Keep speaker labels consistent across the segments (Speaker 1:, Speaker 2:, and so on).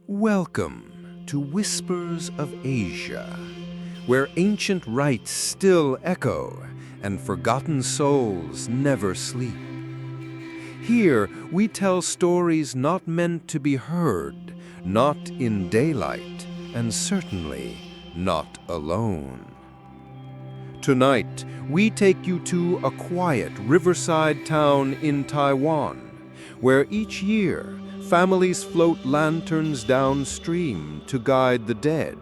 Speaker 1: Welcome to Whispers of Asia, where ancient rites still echo and forgotten souls never sleep. Here we tell stories not meant to be heard, not in daylight, and certainly not alone. Tonight, we take you to a quiet riverside town in Taiwan, where each year families float lanterns downstream to guide the dead.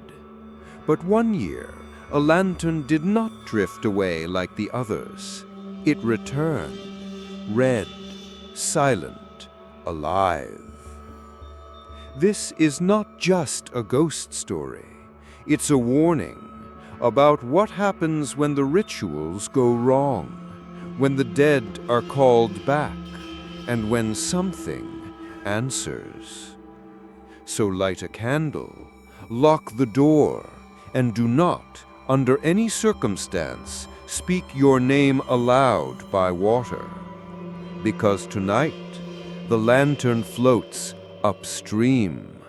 Speaker 1: But one year, a lantern did not drift away like the others. It returned, red, silent, alive. This is not just a ghost story. It's a warning about what happens when the rituals go wrong, when the dead are called back, and when something answers. So light a candle, lock the door, and do not, under any circumstance, speak your name aloud by water. Because tonight, the lantern floats upstream.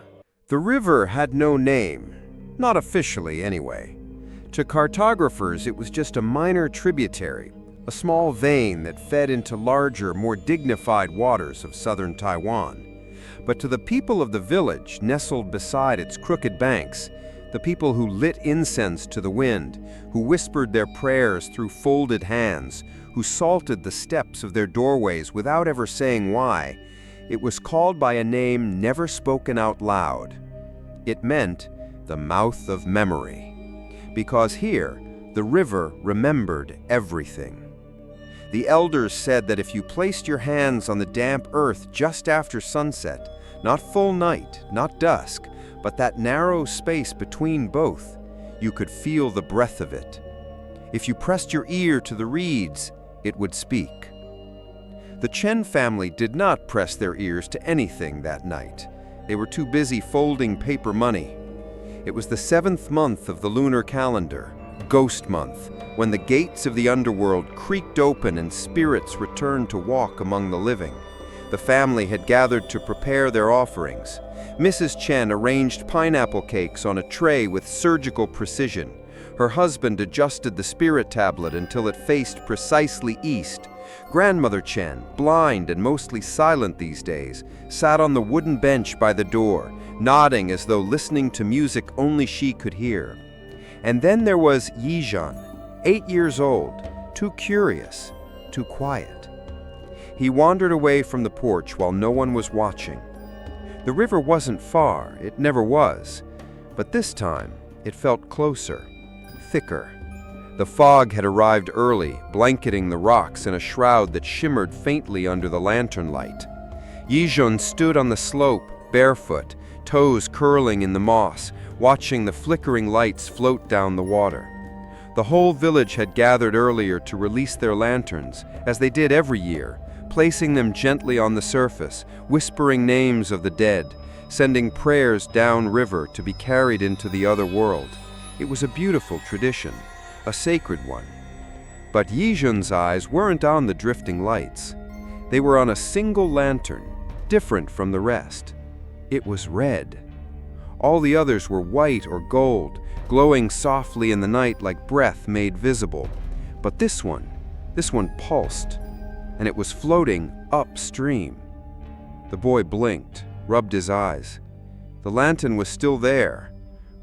Speaker 2: The river had no name, not officially anyway. To cartographers, it was just a minor tributary, a small vein that fed into larger, more dignified waters of southern Taiwan. But to the people of the village nestled beside its crooked banks, the people who lit incense to the wind, who whispered their prayers through folded hands, who salted the steps of their doorways without ever saying why, it was called by a name never spoken out loud. It meant the mouth of memory, because here the river remembered everything. The elders said that if you placed your hands on the damp earth just after sunset, not full night, not dusk, but that narrow space between both, you could feel the breath of it. If you pressed your ear to the reeds, it would speak. The Chen family did not press their ears to anything that night. They were too busy folding paper money. It was the 7th month of the lunar calendar, Ghost Month, when the gates of the underworld creaked open and spirits returned to walk among the living. The family had gathered to prepare their offerings. Mrs. Chen arranged pineapple cakes on a tray with surgical precision. Her husband adjusted the spirit tablet until it faced precisely east. Grandmother Chen, blind and mostly silent these days, sat on the wooden bench by the door, nodding as though listening to music only she could hear. And then there was Yizhan, 8 years old, too curious, too quiet. He wandered away from the porch while no one was watching. The river wasn't far, it never was, but this time it felt closer, thicker. The fog had arrived early, blanketing the rocks in a shroud that shimmered faintly under the lantern light. Yizhan stood on the slope, barefoot, toes curling in the moss, watching the flickering lights float down the water. The whole village had gathered earlier to release their lanterns, as they did every year, placing them gently on the surface, whispering names of the dead, sending prayers downriver to be carried into the other world. It was a beautiful tradition, a sacred one. But Yizhan's eyes weren't on the drifting lights. They were on a single lantern, different from the rest. It was red. All the others were white or gold, glowing softly in the night like breath made visible. But this one pulsed, and it was floating upstream. The boy blinked, rubbed his eyes. The lantern was still there,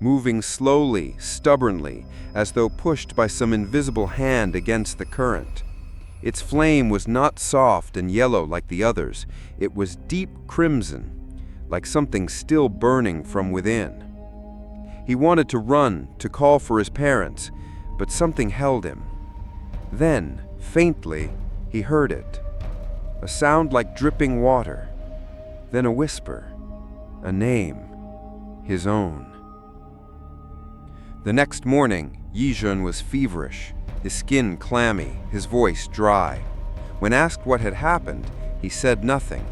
Speaker 2: moving slowly, stubbornly, as though pushed by some invisible hand against the current. Its flame was not soft and yellow like the others. It was deep crimson, like something still burning from within. He wanted to run, to call for his parents, but something held him. Then, faintly, he heard it. A sound like dripping water. Then a whisper. A name. His own. The next morning, Yizhan was feverish, his skin clammy, his voice dry. When asked what had happened, he said nothing,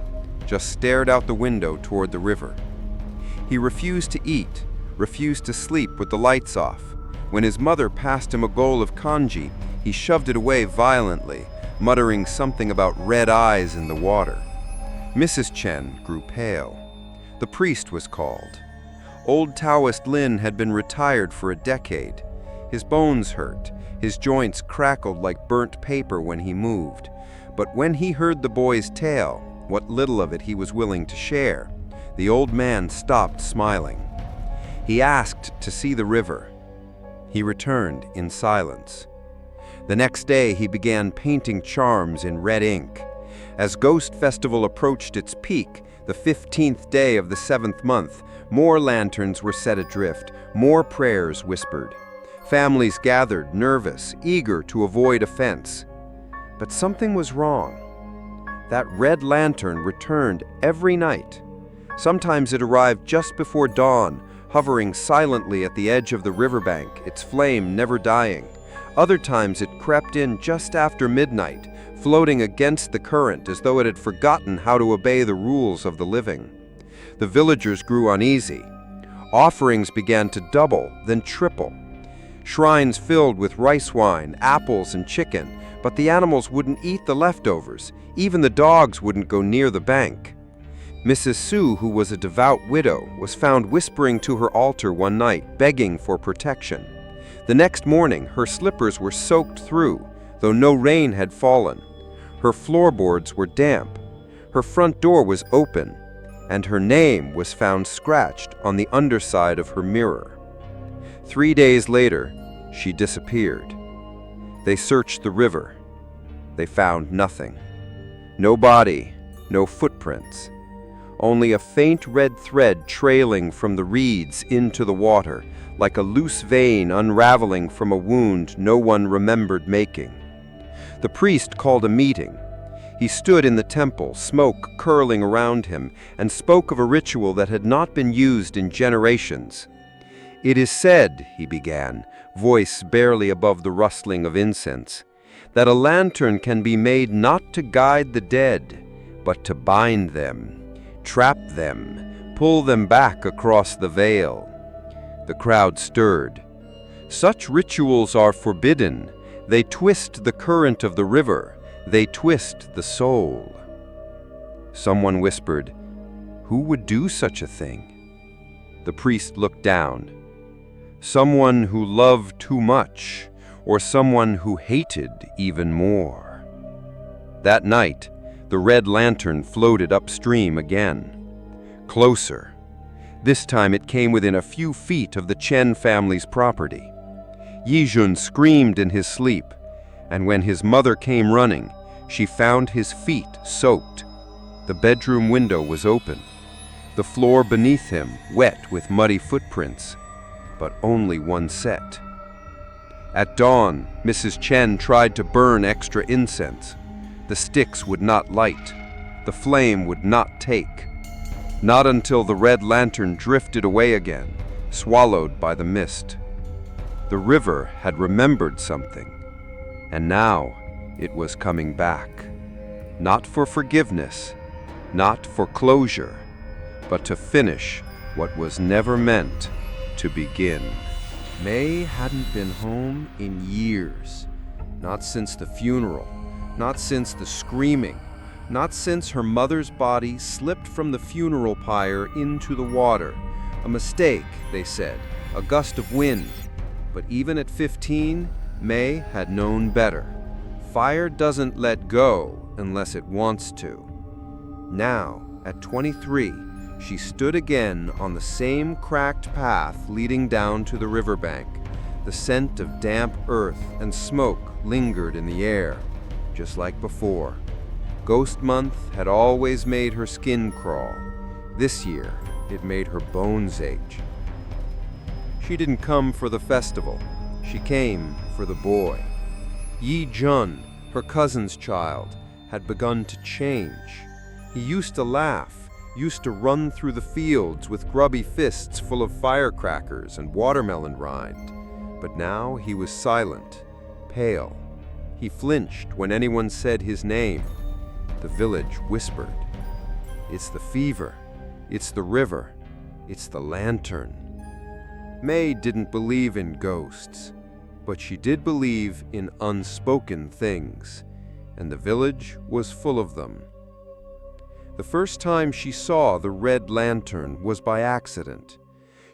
Speaker 2: just stared out the window toward the river. He refused to eat, refused to sleep with the lights off. When his mother passed him a bowl of congee, he shoved it away violently, muttering something about red eyes in the water. Mrs. Chen grew pale. The priest was called. Old Taoist Lin had been retired for a decade. His bones hurt, his joints crackled like burnt paper when he moved. But when he heard the boy's tale, what little of it he was willing to share, the old man stopped smiling. He asked to see the river. He returned in silence. The next day he began painting charms in red ink. As Ghost Festival approached its peak, the 15th day of the 7th month, more lanterns were set adrift, more prayers whispered. Families gathered, nervous, eager to avoid offense. But something was wrong. That red lantern returned every night. Sometimes it arrived just before dawn, hovering silently at the edge of the riverbank, its flame never dying. Other times it crept in just after midnight, floating against the current as though it had forgotten how to obey the rules of the living. The villagers grew uneasy. Offerings began to double, then triple. Shrines filled with rice wine, apples, and chicken, but the animals wouldn't eat the leftovers. Even the dogs wouldn't go near the bank. Mrs. Su, who was a devout widow, was found whispering to her altar one night, begging for protection. The next morning, her slippers were soaked through, though no rain had fallen. Her floorboards were damp. Her front door was open, and her name was found scratched on the underside of her mirror. 3 days later, she disappeared. They searched the river. They found nothing. No body, no footprints. Only a faint red thread trailing from the reeds into the water, like a loose vein unraveling from a wound no one remembered making. The priest called a meeting. He stood in the temple, smoke curling around him, and spoke of a ritual that had not been used in generations. "It is said," he began, voice barely above the rustling of incense, "that a lantern can be made not to guide the dead, but to bind them, trap them, pull them back across the veil." The crowd stirred. "Such rituals are forbidden. They twist the current of the river. They twist the soul." Someone whispered, "Who would do such a thing?" The priest looked down. "Someone who loved too much, or someone who hated even more." That night, the red lantern floated upstream again. Closer. This time it came within a few feet of the Chen family's property. Yijun screamed in his sleep, and when his mother came running, she found his feet soaked. The bedroom window was open. The floor beneath him wet with muddy footprints, but only one set. At dawn, Mrs. Chen tried to burn extra incense. The sticks would not light. The flame would not take. Not until the red lantern drifted away again, swallowed by the mist. The river had remembered something, and now it was coming back. Not for forgiveness, not for closure, but to finish what was never meant to begin. May hadn't been home in years. Not since the funeral, not since the screaming, not since her mother's body slipped from the funeral pyre into the water. A mistake, they said, a gust of wind. But even at 15, May had known better. Fire doesn't let go unless it wants to. Now, at 23, she stood again on the same cracked path leading down to the riverbank. The scent of damp earth and smoke lingered in the air, just like before. Ghost Month had always made her skin crawl. This year, it made her bones ache. She didn't come for the festival. She came for the boy. Yi Jun, her cousin's child, had begun to change. He used to laugh, used to run through the fields with grubby fists full of firecrackers and watermelon rind. But now he was silent, pale. He flinched when anyone said his name. The village whispered, "It's the fever, it's the river, it's the lantern." May didn't believe in ghosts, but she did believe in unspoken things, and the village was full of them. The first time she saw the red lantern was by accident.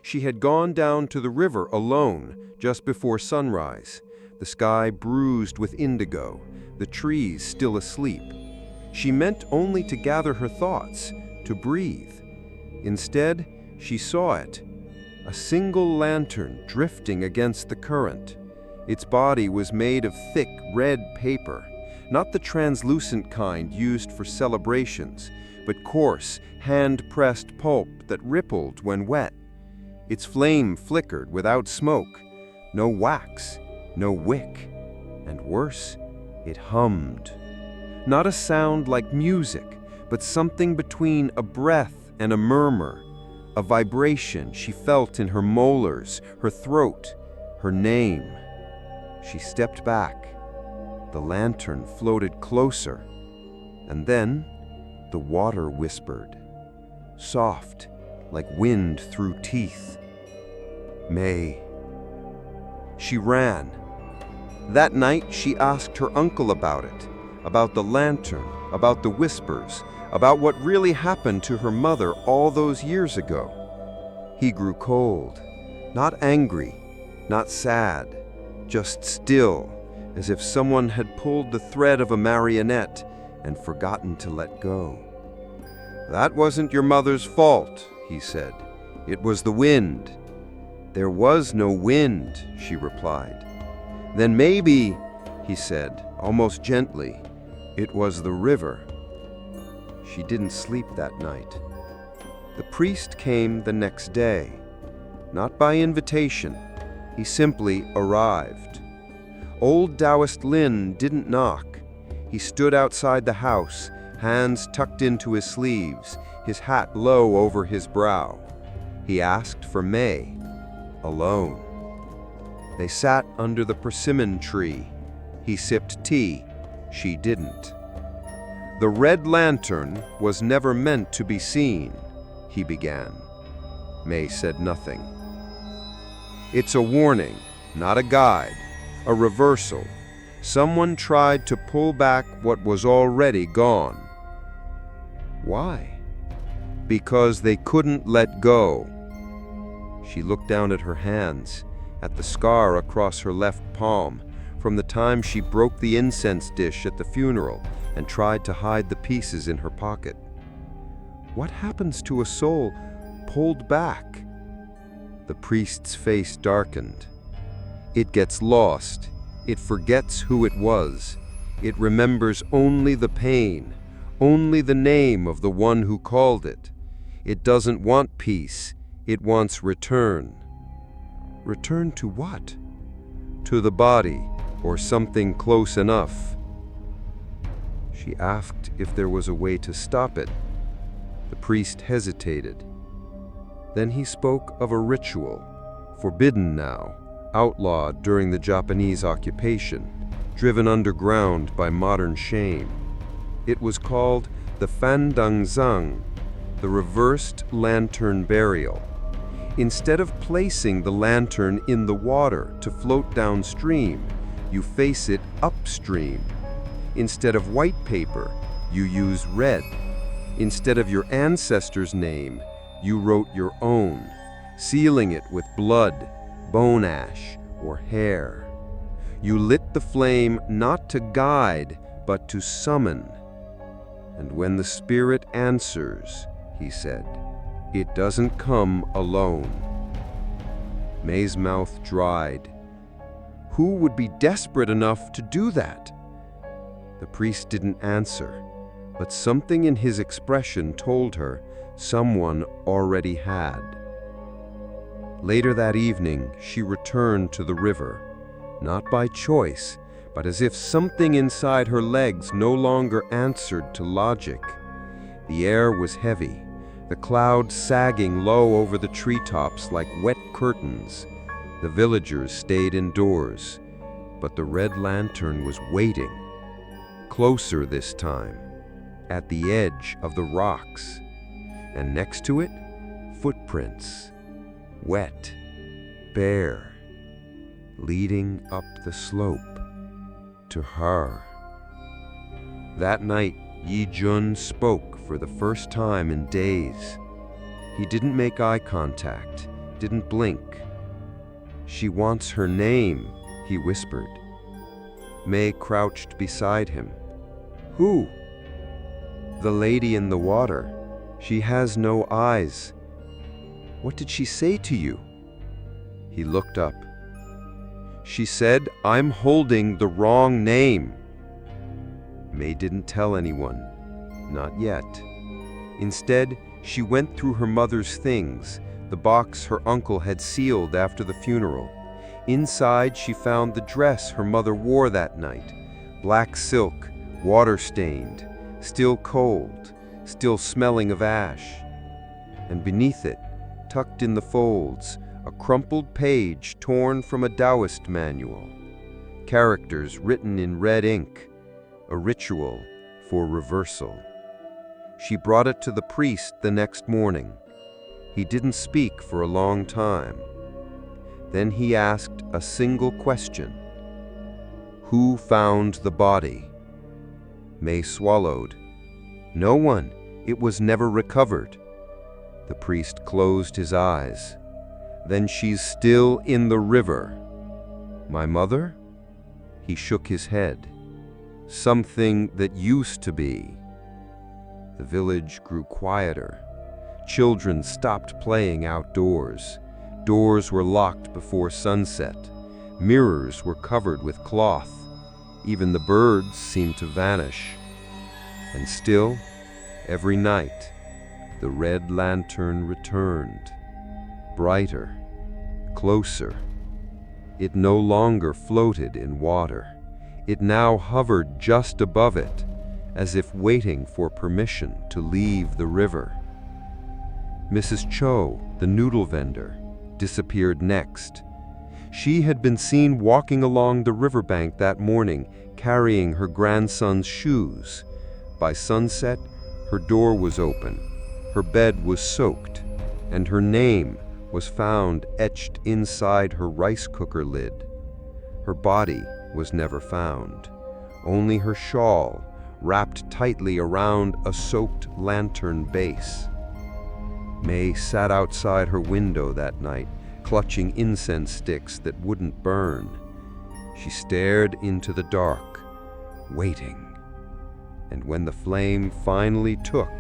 Speaker 2: She had gone down to the river alone just before sunrise, the sky bruised with indigo, the trees still asleep. She meant only to gather her thoughts, to breathe. Instead, she saw it, a single lantern drifting against the current. Its body was made of thick red paper, not the translucent kind used for celebrations, but coarse, hand-pressed pulp that rippled when wet. Its flame flickered without smoke, no wax, no wick, and worse, it hummed. Not a sound like music, but something between a breath and a murmur, a vibration she felt in her molars, her throat, her name. She stepped back. The lantern floated closer, and then the water whispered, soft, like wind through teeth. May. She ran. That night she asked her uncle about it, about the lantern, about the whispers, about what really happened to her mother all those years ago. He grew cold, not angry, not sad, just still, as if someone had pulled the thread of a marionette and forgotten to let go. "That wasn't your mother's fault," he said. "It was the wind." "There was no wind," she replied. "Then maybe," he said, almost gently, "it was the river." She didn't sleep that night. The priest came the next day, not by invitation. He simply arrived. Old Taoist Lin didn't knock. He stood outside the house, hands tucked into his sleeves, his hat low over his brow. He asked for May, alone. They sat under the persimmon tree. He sipped tea. She didn't. "The red lantern was never meant to be seen," he began. May said nothing. "It's a warning, not a guide, a reversal. Someone tried to pull back what was already gone." "Why?" "Because they couldn't let go." She looked down at her hands, at the scar across her left palm, from the time she broke the incense dish at the funeral and tried to hide the pieces in her pocket. "What happens to a soul pulled back?" The priest's face darkened. "It gets lost. It forgets who it was. It remembers only the pain, only the name of the one who called it. It doesn't want peace. It wants return." "Return to what?" "To the body, or something close enough." She asked if there was a way to stop it. The priest hesitated. Then he spoke of a ritual, forbidden now, outlawed during the Japanese occupation, driven underground by modern shame. It was called the Fandangzang, the reversed lantern burial. Instead of placing the lantern in the water to float downstream, you face it upstream. Instead of white paper, you use red. Instead of your ancestor's name, you wrote your own, sealing it with blood, bone ash, or hair. You lit the flame not to guide, but to summon. "And when the spirit answers," he said, "it doesn't come alone." May's mouth dried. Who would be desperate enough to do that? The priest didn't answer, but something in his expression told her someone already had. Later that evening, she returned to the river, not by choice, but as if something inside her legs no longer answered to logic. The air was heavy, the clouds sagging low over the treetops like wet curtains. The villagers stayed indoors, but the red lantern was waiting. Closer this time, at the edge of the rocks. And next to it, footprints, wet, bare, leading up the slope to her. That night, Yi Jun spoke for the first time in days. He didn't make eye contact, didn't blink. "She wants her name," he whispered. May crouched beside him. "Who?" "The lady in the water. She has no eyes." "What did she say to you?" He looked up. "She said, 'I'm holding the wrong name.'" May didn't tell anyone. Not yet. Instead, she went through her mother's things, the box her uncle had sealed after the funeral. Inside, she found the dress her mother wore that night. Black silk, water-stained, still cold, still smelling of ash. And beneath it, tucked in the folds, a crumpled page torn from a Taoist manual. Characters written in red ink, a ritual for reversal. She brought it to the priest the next morning. He didn't speak for a long time. Then he asked a single question. "Who found the body?" May swallowed. "No one. It was never recovered." The priest closed his eyes. "Then she's still in the river." "My mother?" He shook his head. "Something that used to be." The village grew quieter. Children stopped playing outdoors. Doors were locked before sunset. Mirrors were covered with cloth. Even the birds seemed to vanish. And still, every night, the red lantern returned. Brighter, closer. It no longer floated in water. It now hovered just above it, as if waiting for permission to leave the river. Mrs. Cho, the noodle vendor, disappeared next. She had been seen walking along the riverbank that morning, carrying her grandson's shoes. By sunset, her door was open, her bed was soaked, and her name was found etched inside her rice cooker lid. Her body was never found, only her shawl wrapped tightly around a soaked lantern base. May sat outside her window that night, clutching incense sticks that wouldn't burn. She stared into the dark, waiting. And when the flame finally took,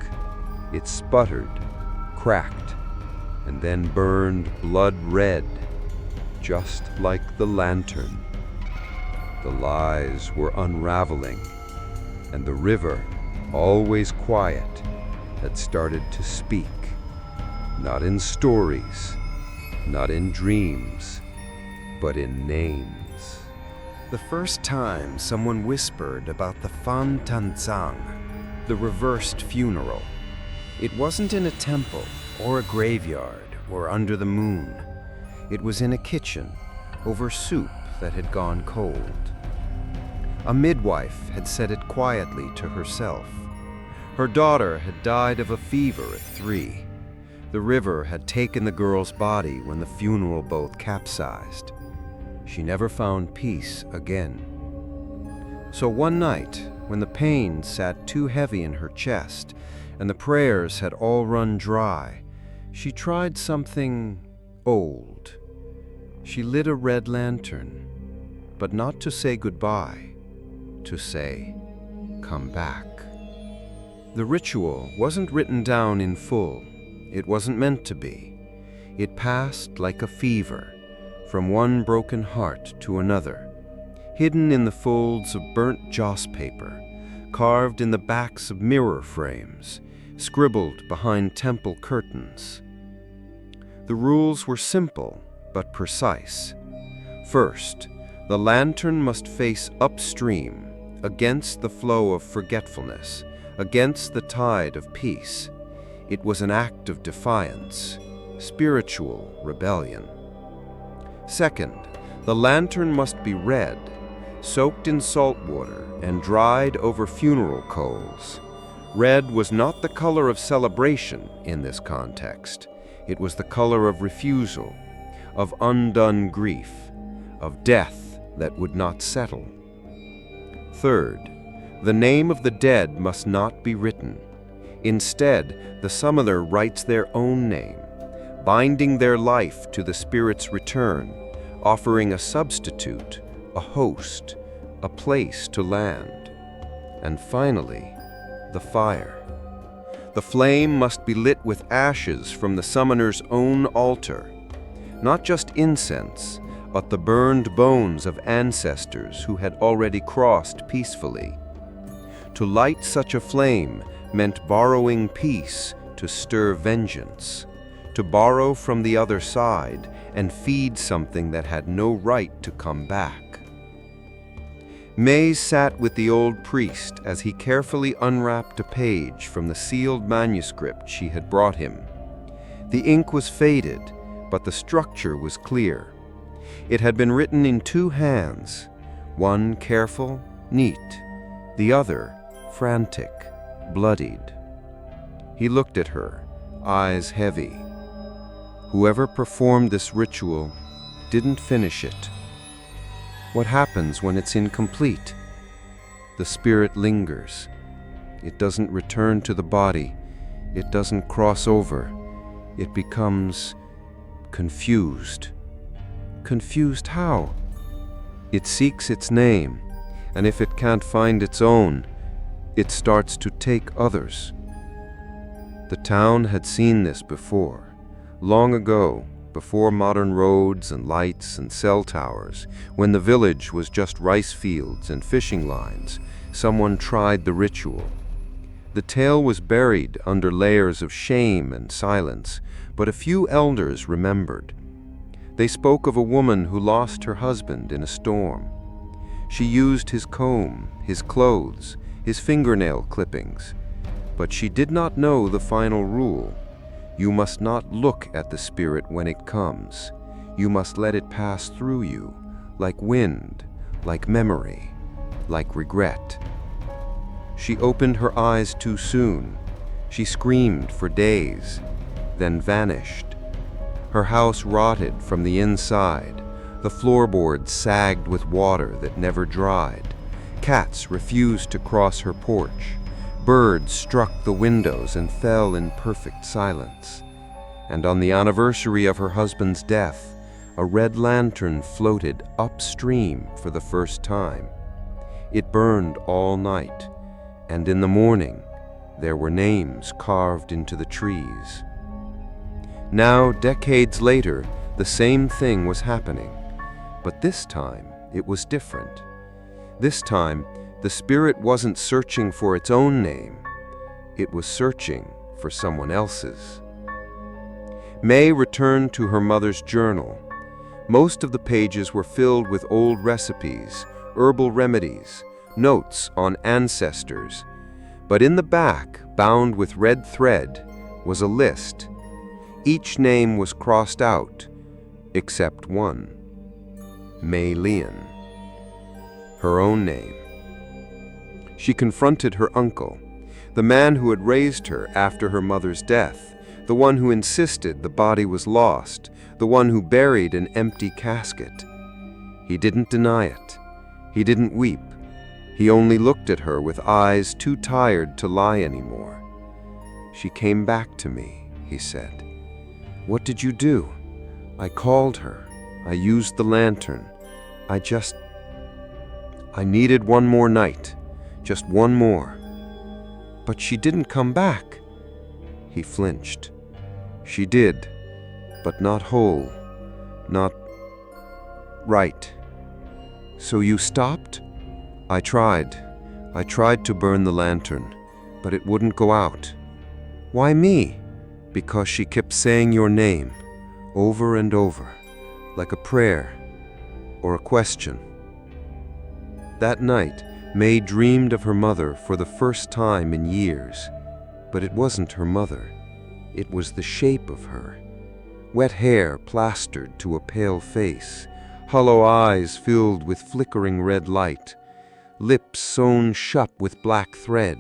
Speaker 2: it sputtered, cracked, and then burned blood red, just like the lantern. The lies were unraveling, and the river, always quiet, had started to speak. Not in stories, not in dreams, but in names.
Speaker 1: The first time someone whispered about the Fan Tanzang, the reversed funeral, it wasn't in a temple or a graveyard or under the moon. It was in a kitchen, over soup that had gone cold. A midwife had said it quietly to herself. Her daughter had died of a fever at 3. The river had taken the girl's body when the funeral boat capsized. She never found peace again. So one night, when the pain sat too heavy in her chest and the prayers had all run dry, she tried something old. She lit a red lantern, but not to say goodbye, to say, "Come back." The ritual wasn't written down in full. It wasn't meant to be. It passed like a fever, from one broken heart to another, hidden in the folds of burnt joss paper, carved in the backs of mirror frames, scribbled behind temple curtains. The rules were simple but precise. First, the lantern must face upstream, against the flow of forgetfulness, against the tide of peace. It was an act of defiance, spiritual rebellion. Second, the lantern must be red, soaked in salt water and dried over funeral coals. Red was not the color of celebration in this context. It was the color of refusal, of undone grief, of death that would not settle. Third, the name of the dead must not be written. Instead, the summoner writes their own name,
Speaker 2: binding their life to the spirit's return, offering a substitute, a host, a place to land. And finally, the fire. The flame must be lit with ashes from the summoner's own altar. Not just incense, but the burned bones of ancestors who had already crossed peacefully. To light such a flame meant borrowing peace to stir vengeance, to borrow from the other side and feed something that had no right to come back. May sat with the old priest as he carefully unwrapped a page from the sealed manuscript she had brought him. The ink was faded, but the structure was clear. It had been written in two hands, one careful, neat, the other frantic, bloodied. He looked at her, eyes heavy. Whoever performed this ritual didn't finish it. What happens when it's incomplete? The spirit lingers. It doesn't return to the body. It doesn't cross over. It becomes confused. Confused how? It seeks its name, and if it can't find its own, it starts to take others. The town had seen this before, long ago, before modern roads and lights and cell towers, when the village was just rice fields and fishing lines. Someone tried the ritual. The tale was buried under layers of shame and silence, but a few elders remembered. They spoke of a woman who lost her husband in a storm. She used his comb, his clothes, his fingernail clippings, but she did not know the final rule. You must not look at the spirit when it comes. You must let it pass through you, like wind, like memory, like regret. She opened her eyes too soon. She screamed for days, then vanished. Her house rotted from the inside. The floorboards sagged with water that never dried. Cats refused to cross her porch. Birds struck the windows and fell in perfect silence. And on the anniversary of her husband's death, a red lantern floated upstream for the first time. It burned all night, and in the morning, there were names carved into the trees. Now, decades later, the same thing was happening, but this time it was different. This time, the spirit wasn't searching for its own name. It was searching for someone else's. May returned to her mother's journal. Most of the pages were filled with old recipes, herbal remedies, notes on ancestors. But in the back, bound with red thread, was a list. Each name was crossed out, except one. May Lian. Her own name. She confronted her uncle, the man who had raised her after her mother's death, the one who insisted the body was lost, the one who buried an empty casket. He didn't deny it. He didn't weep. He only looked at her with eyes too tired to lie anymore. She came back to me, he said. What did you do? I called her. I used the lantern. I needed one more night. Just one more. But she didn't come back. He flinched. She did, but not whole, not right. So you stopped? I tried to burn the lantern, but it wouldn't go out. Why me? Because she kept saying your name, over and over, like a prayer or a question. That night, May dreamed of her mother for the first time in years, but it wasn't her mother. It was the shape of her. Wet hair plastered to a pale face, hollow eyes filled with flickering red light, lips sewn shut with black thread,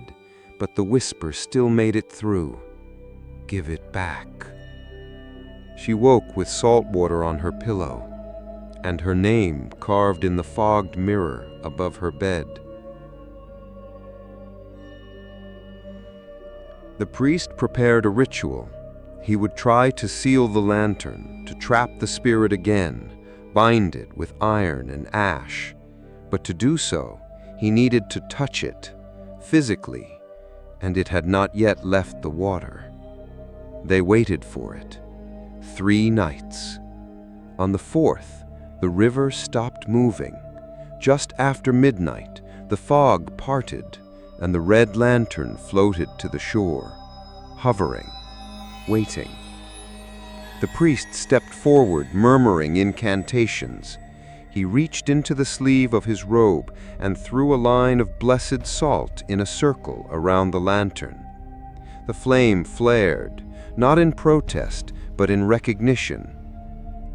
Speaker 2: but the whisper still made it through. Give it back. She woke with salt water on her pillow, and her name carved in the fogged mirror above her bed. The priest prepared a ritual. He would try to seal the lantern, to trap the spirit again, bind it with iron and ash. But to do so, he needed to touch it, physically, and it had not yet left the water. They waited for it. 3 nights. On the 4th, the river stopped moving. Just after midnight, the fog parted, and the red lantern floated to the shore, hovering, waiting. The priest stepped forward, murmuring incantations. He reached into the sleeve of his robe and threw a line of blessed salt in a circle around the lantern. The flame flared, not in protest, but in recognition.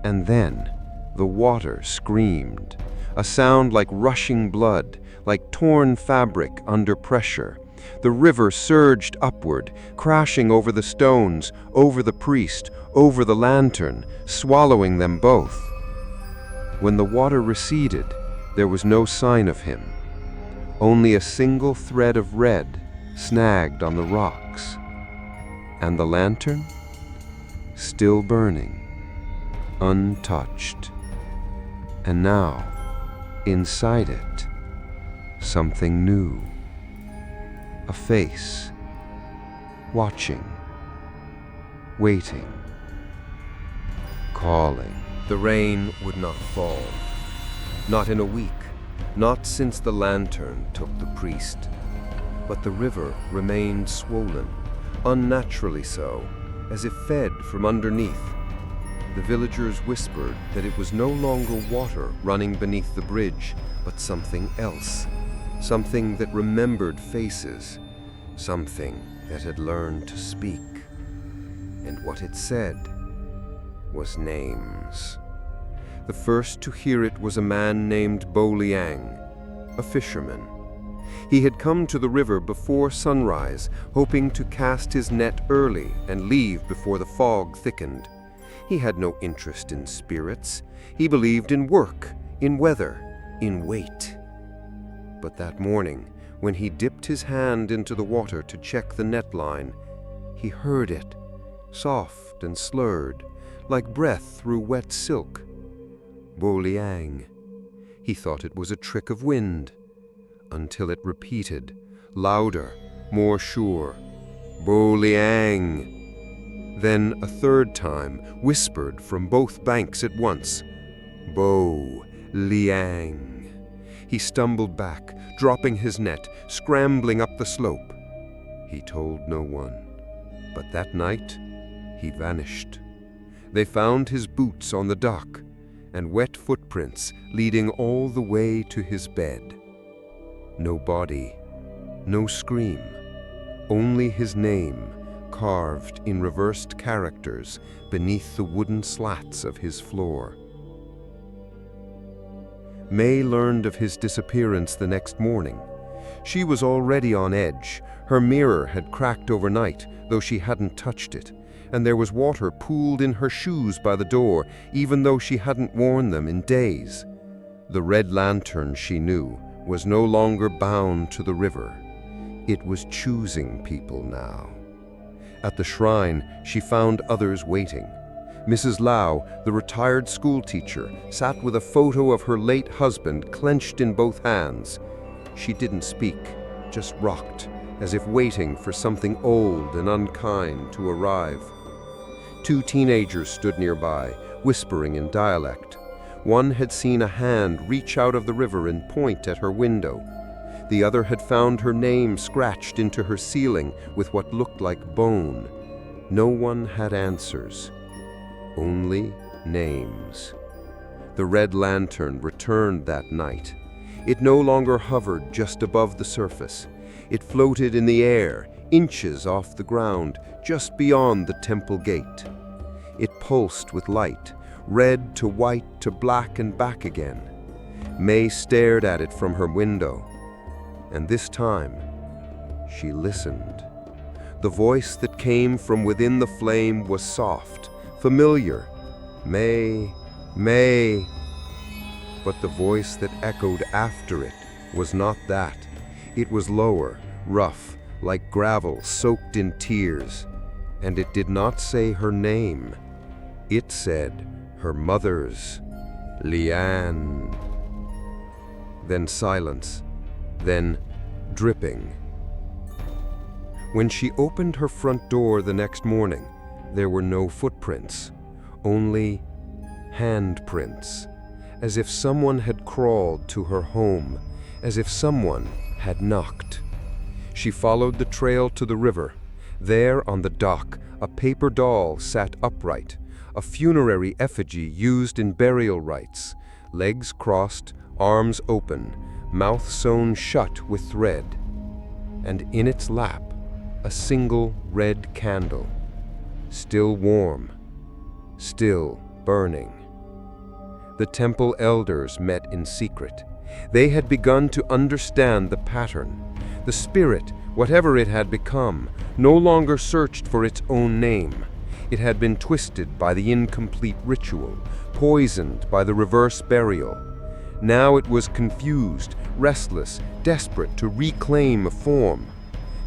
Speaker 2: And then the water screamed, a sound like rushing blood, like torn fabric under pressure. The river surged upward, crashing over the stones, over the priest, over the lantern, swallowing them both. When the water receded, there was no sign of him. Only a single thread of red snagged on the rocks. And the lantern? Still burning, untouched. And now, inside it, something new. A face, watching, waiting, calling.
Speaker 1: The rain would not fall. Not in a week, not since the lantern took the priest. But the river remained swollen, unnaturally so, as if fed from underneath. The villagers whispered that it was no longer water running beneath the bridge, but something else. Something that remembered faces. Something that had learned to speak. And what it said was names. The first to hear it was a man named Bo Liang, a fisherman. He had come to the river before sunrise, hoping to cast his net early and leave before the fog thickened. He had no interest in spirits. He believed in work, in weather, in weight. But that morning, when he dipped his hand into the water to check the net line, he heard it, soft and slurred, like breath through wet silk. Bo Liang. He thought it was a trick of wind, until it repeated, louder, more sure, Bo Liang. Then a third time, whispered from both banks at once, Bo Liang. He stumbled back, dropping his net, scrambling up the slope. He told no one, but that night he vanished. They found his boots on the dock, and wet footprints leading all the way to his bed. No body, no scream, only his name carved in reversed characters beneath the wooden slats of his floor. May learned of his disappearance the next morning. She was already on edge. Her mirror had cracked overnight, though she hadn't touched it, and there was water pooled in her shoes by the door, even though she hadn't worn them in days. The red lantern, she knew, was no longer bound to the river. It was choosing people now. At the shrine, she found others waiting. Mrs. Lau, the retired schoolteacher, sat with a photo of her late husband clenched in both hands. She didn't speak, just rocked, as if waiting for something old and unkind to arrive. 2 teenagers stood nearby, whispering in dialect. One had seen a hand reach out of the river and point at her window. The other had found her name scratched into her ceiling with what looked like bone. No one had answers. Only names. The red lantern returned that night. It no longer hovered just above the surface. It floated in the air, inches off the ground, just beyond the temple gate. It pulsed with light, red to white to black and back again. May stared at it from her window. And this time, she listened. The voice that came from within the flame was soft, familiar. May, May. But the voice that echoed after it was not that. It was lower, rough, like gravel soaked in tears.
Speaker 2: and it did not say her name. It said her mother's, Lian. Then silence, then dripping. When she opened her front door the next morning, there were no footprints, only handprints, as if someone had crawled to her home, as if someone had knocked. She followed the trail to the river. There on the dock, a paper doll sat upright, a funerary effigy used in burial rites, legs crossed, arms open, mouth sewn shut with thread, and in its lap a single red candle, still warm, still burning. The temple elders met in secret. They had begun to understand the pattern. The spirit, whatever it had become, no longer searched for its own name. It had been twisted by the incomplete ritual, poisoned by the reverse burial. Now it was confused, restless, desperate to reclaim a form.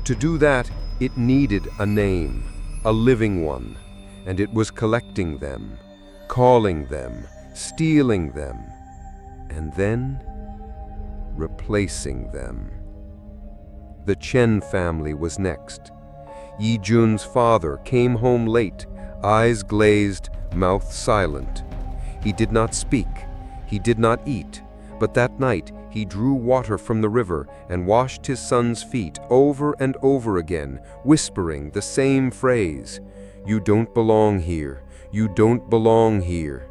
Speaker 2: To do that, it needed a name, a living one, and it was collecting them, calling them, stealing them, and then replacing them. The Chen family was next. Yi Jun's father came home late, eyes glazed, mouth silent. He did not speak, he did not eat, but that night he drew water from the river and washed his son's feet over and over again, whispering the same phrase, "You don't belong here, you don't belong here."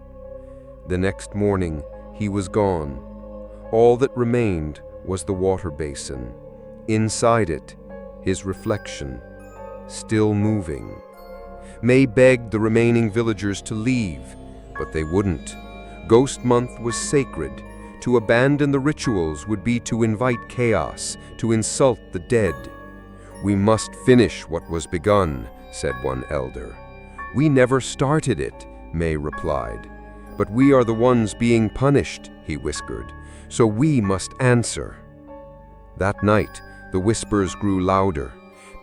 Speaker 2: The next morning, he was gone. All that remained was the water basin. Inside it, his reflection, still moving. May begged the remaining villagers to leave, but they wouldn't. Ghost Month was sacred. To abandon the rituals would be to invite chaos, to insult the dead. "We must finish what was begun," said one elder. "We never started it," May replied. "But we are the ones being punished," he whispered, "so we must answer." That night, the whispers grew louder.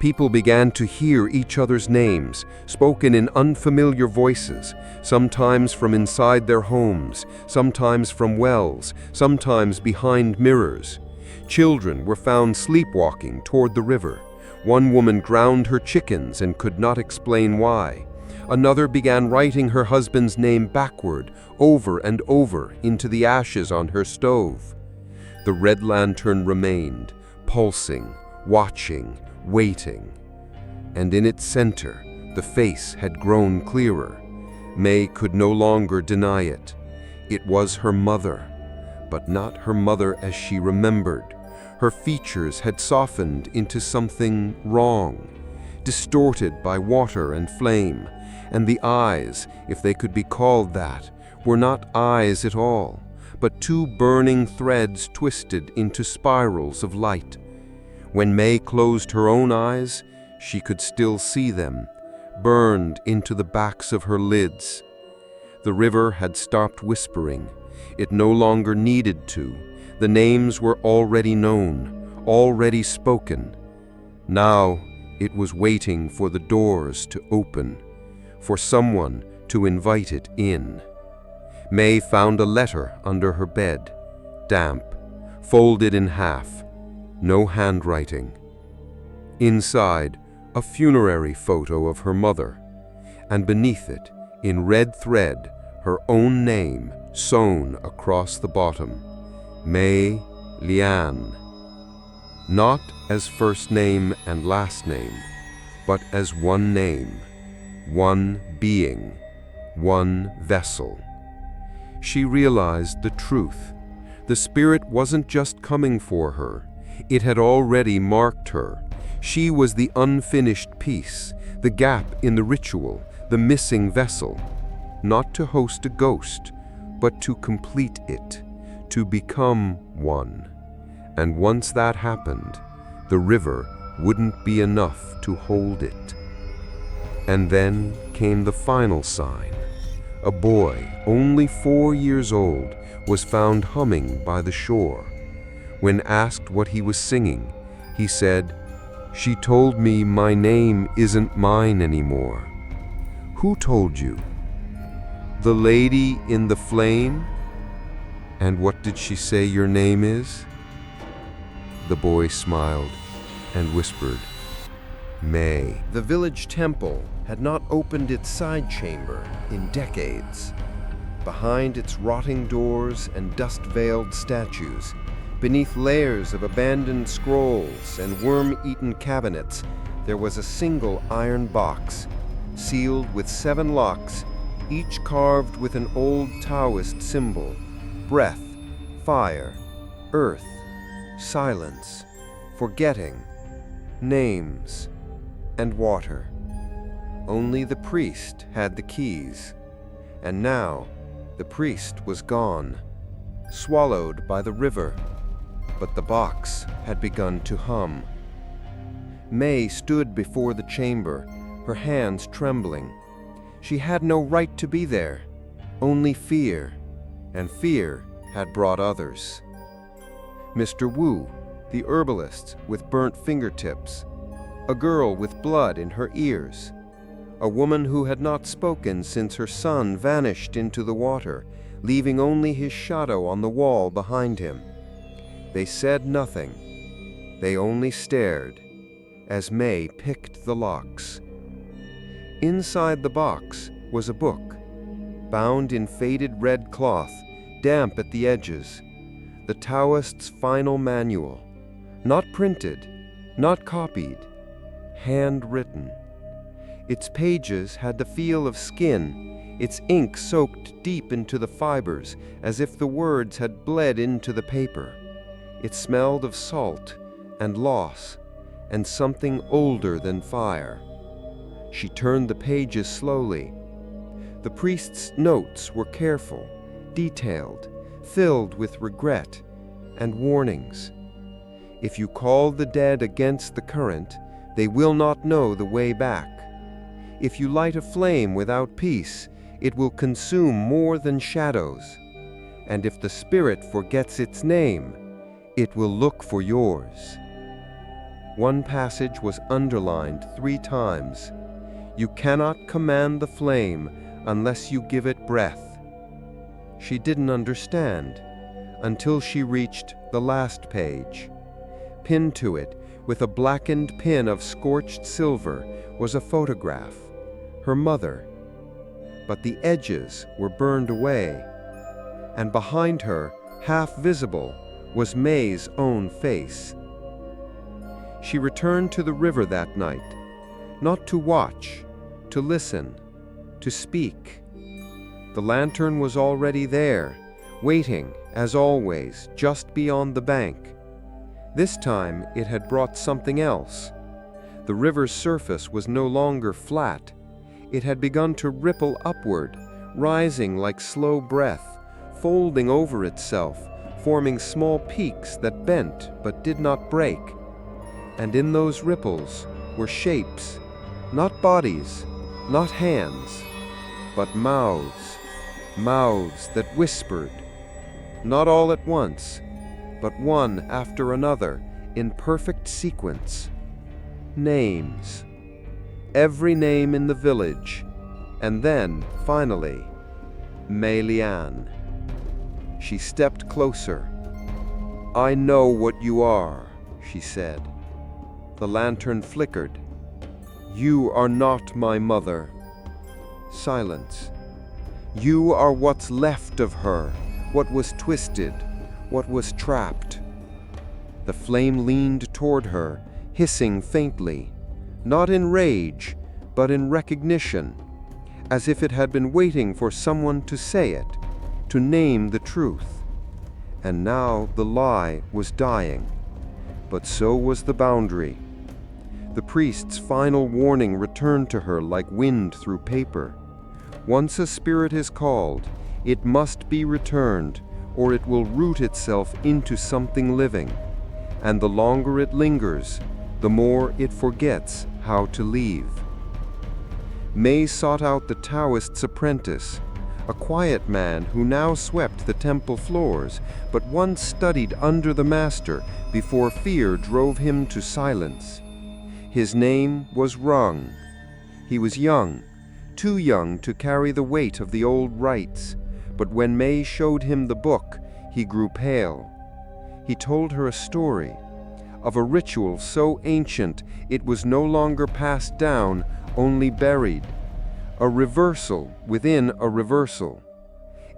Speaker 2: People began to hear each other's names, spoken in unfamiliar voices, sometimes from inside their homes, sometimes from wells, sometimes behind mirrors. Children were found sleepwalking toward the river. One woman ground her chickens and could not explain why. Another began writing her husband's name backward, over and over, into the ashes on her stove. The red lantern remained, pulsing, watching, waiting. And in its center, the face had grown clearer. May could no longer deny it. It was her mother, but not her mother as she remembered. Her features had softened into something wrong, distorted by water and flame, and the eyes, if they could be called that, were not eyes at all, but two burning threads twisted into spirals of light. When May closed her own eyes, she could still see them, burned into the backs of her lids. The river had stopped whispering. It no longer needed to. The names were already known, already spoken. Now it was waiting for the doors to open, for someone to invite it in. May found a letter under her bed, damp, folded in half, no handwriting. Inside, a funerary photo of her mother, and beneath it, in red thread, her own name sewn across the bottom, May Lian. Not as first name and last name, but as one name, one being, one vessel. She realized the truth. The spirit wasn't just coming for her. It had already marked her. She was the unfinished piece, the gap in the ritual, the missing vessel. Not to host a ghost, but to complete it, to become one. And once that happened, the river wouldn't be enough to hold it. And then came the final sign. A boy, only 4 years old, was found humming by the shore. When asked what he was singing, he said,
Speaker 1: She told me my name isn't mine anymore. Who told you? The lady in the flame? And what did she say your name is? The boy smiled and whispered, May. The village temple had not opened its side chamber in decades. Behind its rotting doors and dust-veiled statues, beneath layers of abandoned scrolls and worm-eaten cabinets, there was a single iron box, sealed with 7 locks, each carved with an old Taoist symbol: breath, fire, earth, silence, forgetting, names, and water. Only the priest had the keys, and now the priest was gone, swallowed by the river, but the box had begun to hum. May stood before the chamber, her hands trembling. She had no right to be there, only fear, and fear had brought others. Mr. Wu, the herbalist with burnt fingertips, a girl with blood in her ears, a woman who had not spoken since her son vanished into the water, leaving only his shadow on the wall behind him. They said nothing. They only stared as May picked the locks. Inside the box was a book, bound in faded red cloth, damp at the edges, the Taoist's final manual, not printed, not copied, handwritten. Its pages had the feel of skin, its ink soaked deep into the fibers as if the words had bled into the paper. It smelled of salt and loss and something older than fire. She turned the pages slowly. The priest's notes were careful, detailed, filled with regret and warnings. If you call the dead against the current, they will not know the way back. If you light a flame without peace, it will consume more than shadows. And if the spirit forgets its name, it will look for yours. One passage was underlined 3 times. You cannot command the flame unless you give it breath. She didn't understand until she reached the last page. Pinned to it, with a blackened pin of scorched silver, was a photograph, her mother. But the edges were burned away, and behind her, half visible, was May's own face. She returned to the river that night, not to watch, to listen, to speak. The lantern was already there, waiting, as always, just beyond the bank. This time it had brought something else. The river's surface was no longer flat. It had begun to ripple upward, rising like slow breath, folding over itself, forming small peaks that bent but did not break. And in those ripples were shapes, not bodies, not hands, but mouths, mouths that whispered, not all at once, but one after another, in perfect sequence. Names. Every name in the village, and then, finally, Mei Lian. She stepped closer. I know what you are, she said. The lantern flickered. You are not my mother. Silence. You are what's left of her, what was twisted, what was trapped. The flame leaned toward her, hissing faintly, not in rage, but in recognition, as if it had been waiting for someone to say it, to name the truth. And now the lie was dying, but so was the boundary. The priest's final warning returned to her like wind through paper. Once a spirit is called, it must be returned, or it will root itself into something living. And the longer it lingers, the more it forgets how to leave. May sought out the Taoist's apprentice, a quiet man who now swept the temple floors, but once studied under the master before fear drove him to silence.
Speaker 2: His name was Rung. He was young, too young to carry the weight of the old rites, but when May showed him the book, he grew pale. He told her a story of a ritual so ancient it was no longer passed down, only buried. A reversal within a reversal.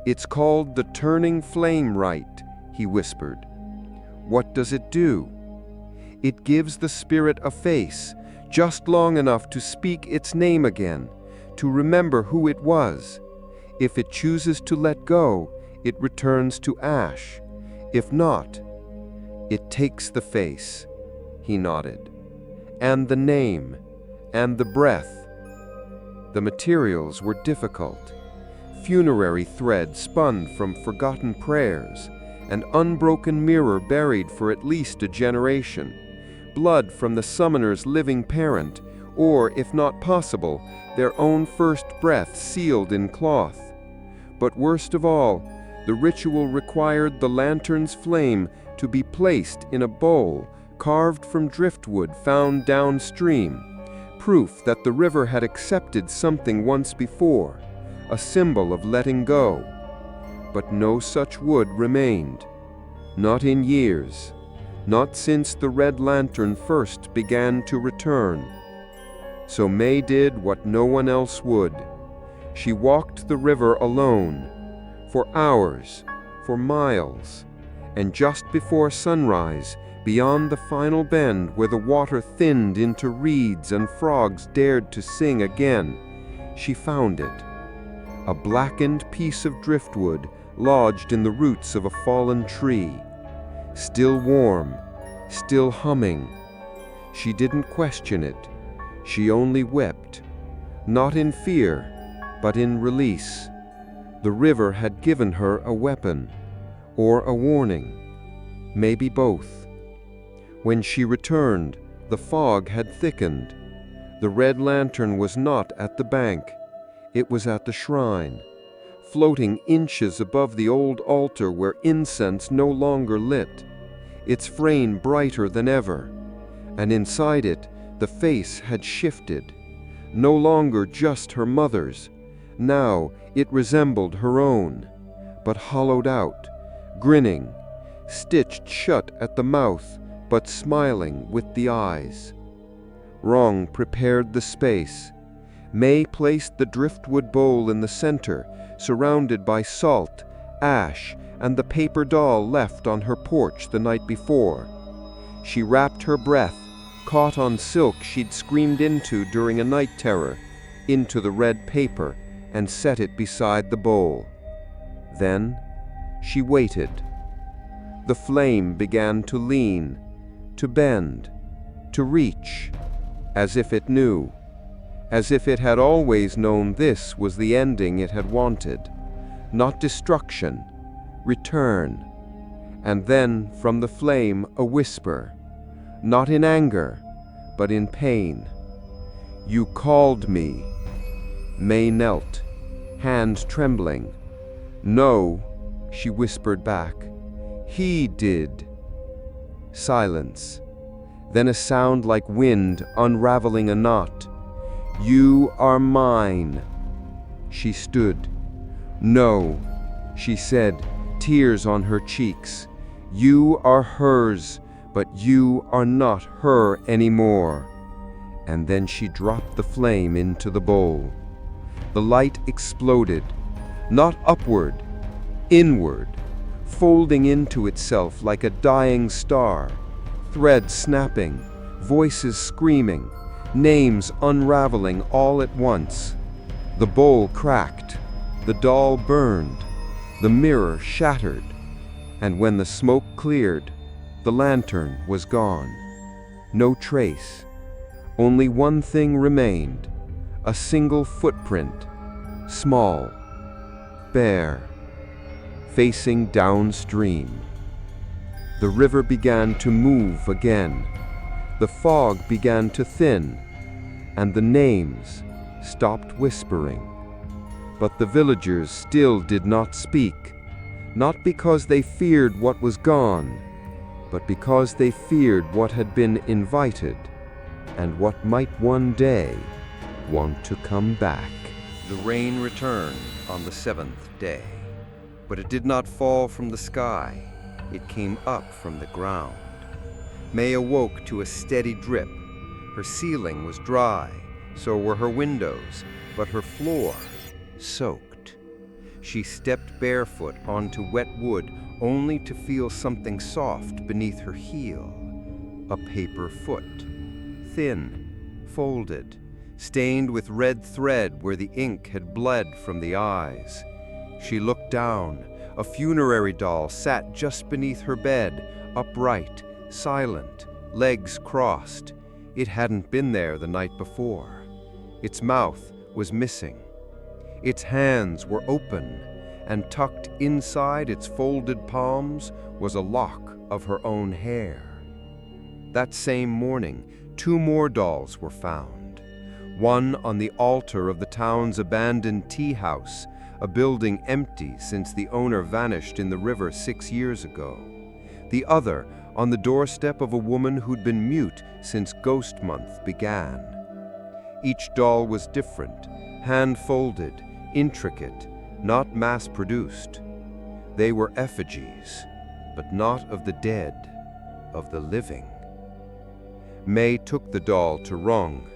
Speaker 2: "It's called the turning flame rite," he whispered. "What does it do?" "It gives the spirit a face, just long enough to speak its name again, to remember who it was. If it chooses to let go, it returns to ash. If not, it takes the face." He nodded. "And the name, and the breath." The materials were difficult. Funerary thread spun from forgotten prayers, an unbroken mirror buried for at least a generation, blood from the summoner's living parent, or, if not possible, their own first breath sealed in cloth. But worst of all, the ritual required the lantern's flame to be placed in a bowl carved from driftwood found downstream, proof that the river had accepted something once before, a symbol of letting go. But no such wood remained. Not in years, not since the red lantern first began to return. So May did what no one else would. She walked the river alone, for hours, for miles, and just before sunrise, beyond the final bend where the water thinned into reeds and frogs dared to sing again, she found it. A blackened piece of driftwood lodged in the roots of a fallen tree. Still warm, still humming. She didn't question it. She only wept, not in fear, but in release. The river had given her a weapon, or a warning, maybe both. When she returned, the fog had thickened. The red lantern was not at the bank. It was at the shrine, floating inches above the old altar where incense no longer lit, its frame brighter than ever. And inside it, the face had shifted. No longer just her mother's. Now it resembled her own, but hollowed out, grinning, stitched shut at the mouth, but smiling with the eyes. Rong prepared the space. May placed the driftwood bowl in the center, surrounded by salt, ash, and the paper doll left on her porch the night before. She wrapped her breath, caught on silk she'd screamed into during a night terror, into the red paper, and set it beside the bowl. Then she waited. The flame began to lean, to bend, to reach, as if it knew, as if it had always known this was the ending it had wanted. Not destruction, return. And then from the flame a whisper, not in anger, but in pain. "You called me." May knelt, hand trembling. "No," she whispered back. "He did." Silence. Then a sound like wind unraveling a knot. "You are mine." She stood. "No," she said, tears on her cheeks. "You are hers, but you are not her anymore." And then she dropped the flame into the bowl. The light exploded, not upward, inward, folding into itself like a dying star, threads snapping, voices screaming, names unraveling all at once. The bowl cracked, the doll burned, the mirror shattered, and when the smoke cleared, the lantern was gone. No trace. Only one thing remained, a single footprint, small, bare, facing downstream. The river began to move again. The fog began to thin, and the names stopped whispering. But the villagers still did not speak, not because they feared what was gone, but because they feared what had been invited. and what might one day want to come back.
Speaker 1: The rain returned on the 7th day, but it did not fall from the sky. It came up from the ground. May awoke to a steady drip. Her ceiling was dry, so were her windows, but her floor soaked. She stepped barefoot onto wet wood only to feel something soft beneath her heel. A paper foot, thin, folded, stained with red thread where the ink had bled from the eyes. She looked down. A funerary doll sat just beneath her bed, upright, silent, legs crossed. It hadn't been there the night before. Its mouth was missing. Its hands were open, and tucked inside its folded palms was a lock of her own hair. That same morning, 2 more dolls were found. One on the altar of the town's abandoned tea house, a building empty since the owner vanished in the river 6 years ago. The other on the doorstep of a woman who'd been mute since Ghost Month began. Each doll was different, hand-folded, intricate, not mass-produced. They were effigies, but not of the dead, of the living. May took the doll to Rong.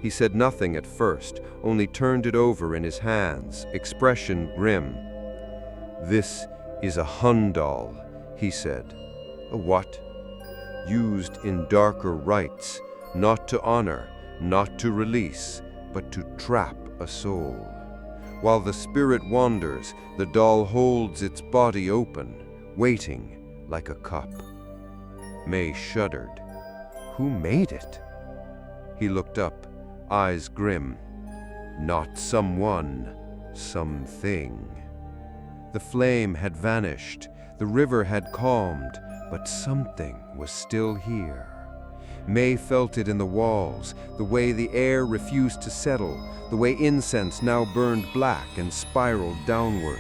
Speaker 1: He said nothing at first, only turned it over in his hands, expression grim. "This is a Hun doll," he said. "A what?" "Used in darker rites, not to honor, not to release, but to trap a soul. While the spirit wanders, the doll holds its body open, waiting like a cup." May shuddered. Who made it? He looked up, eyes grim. Not someone, something. The flame had vanished, the river had calmed, but something was still here. May felt it in the walls, the way the air refused to settle, the way incense now burned black and spiraled downward,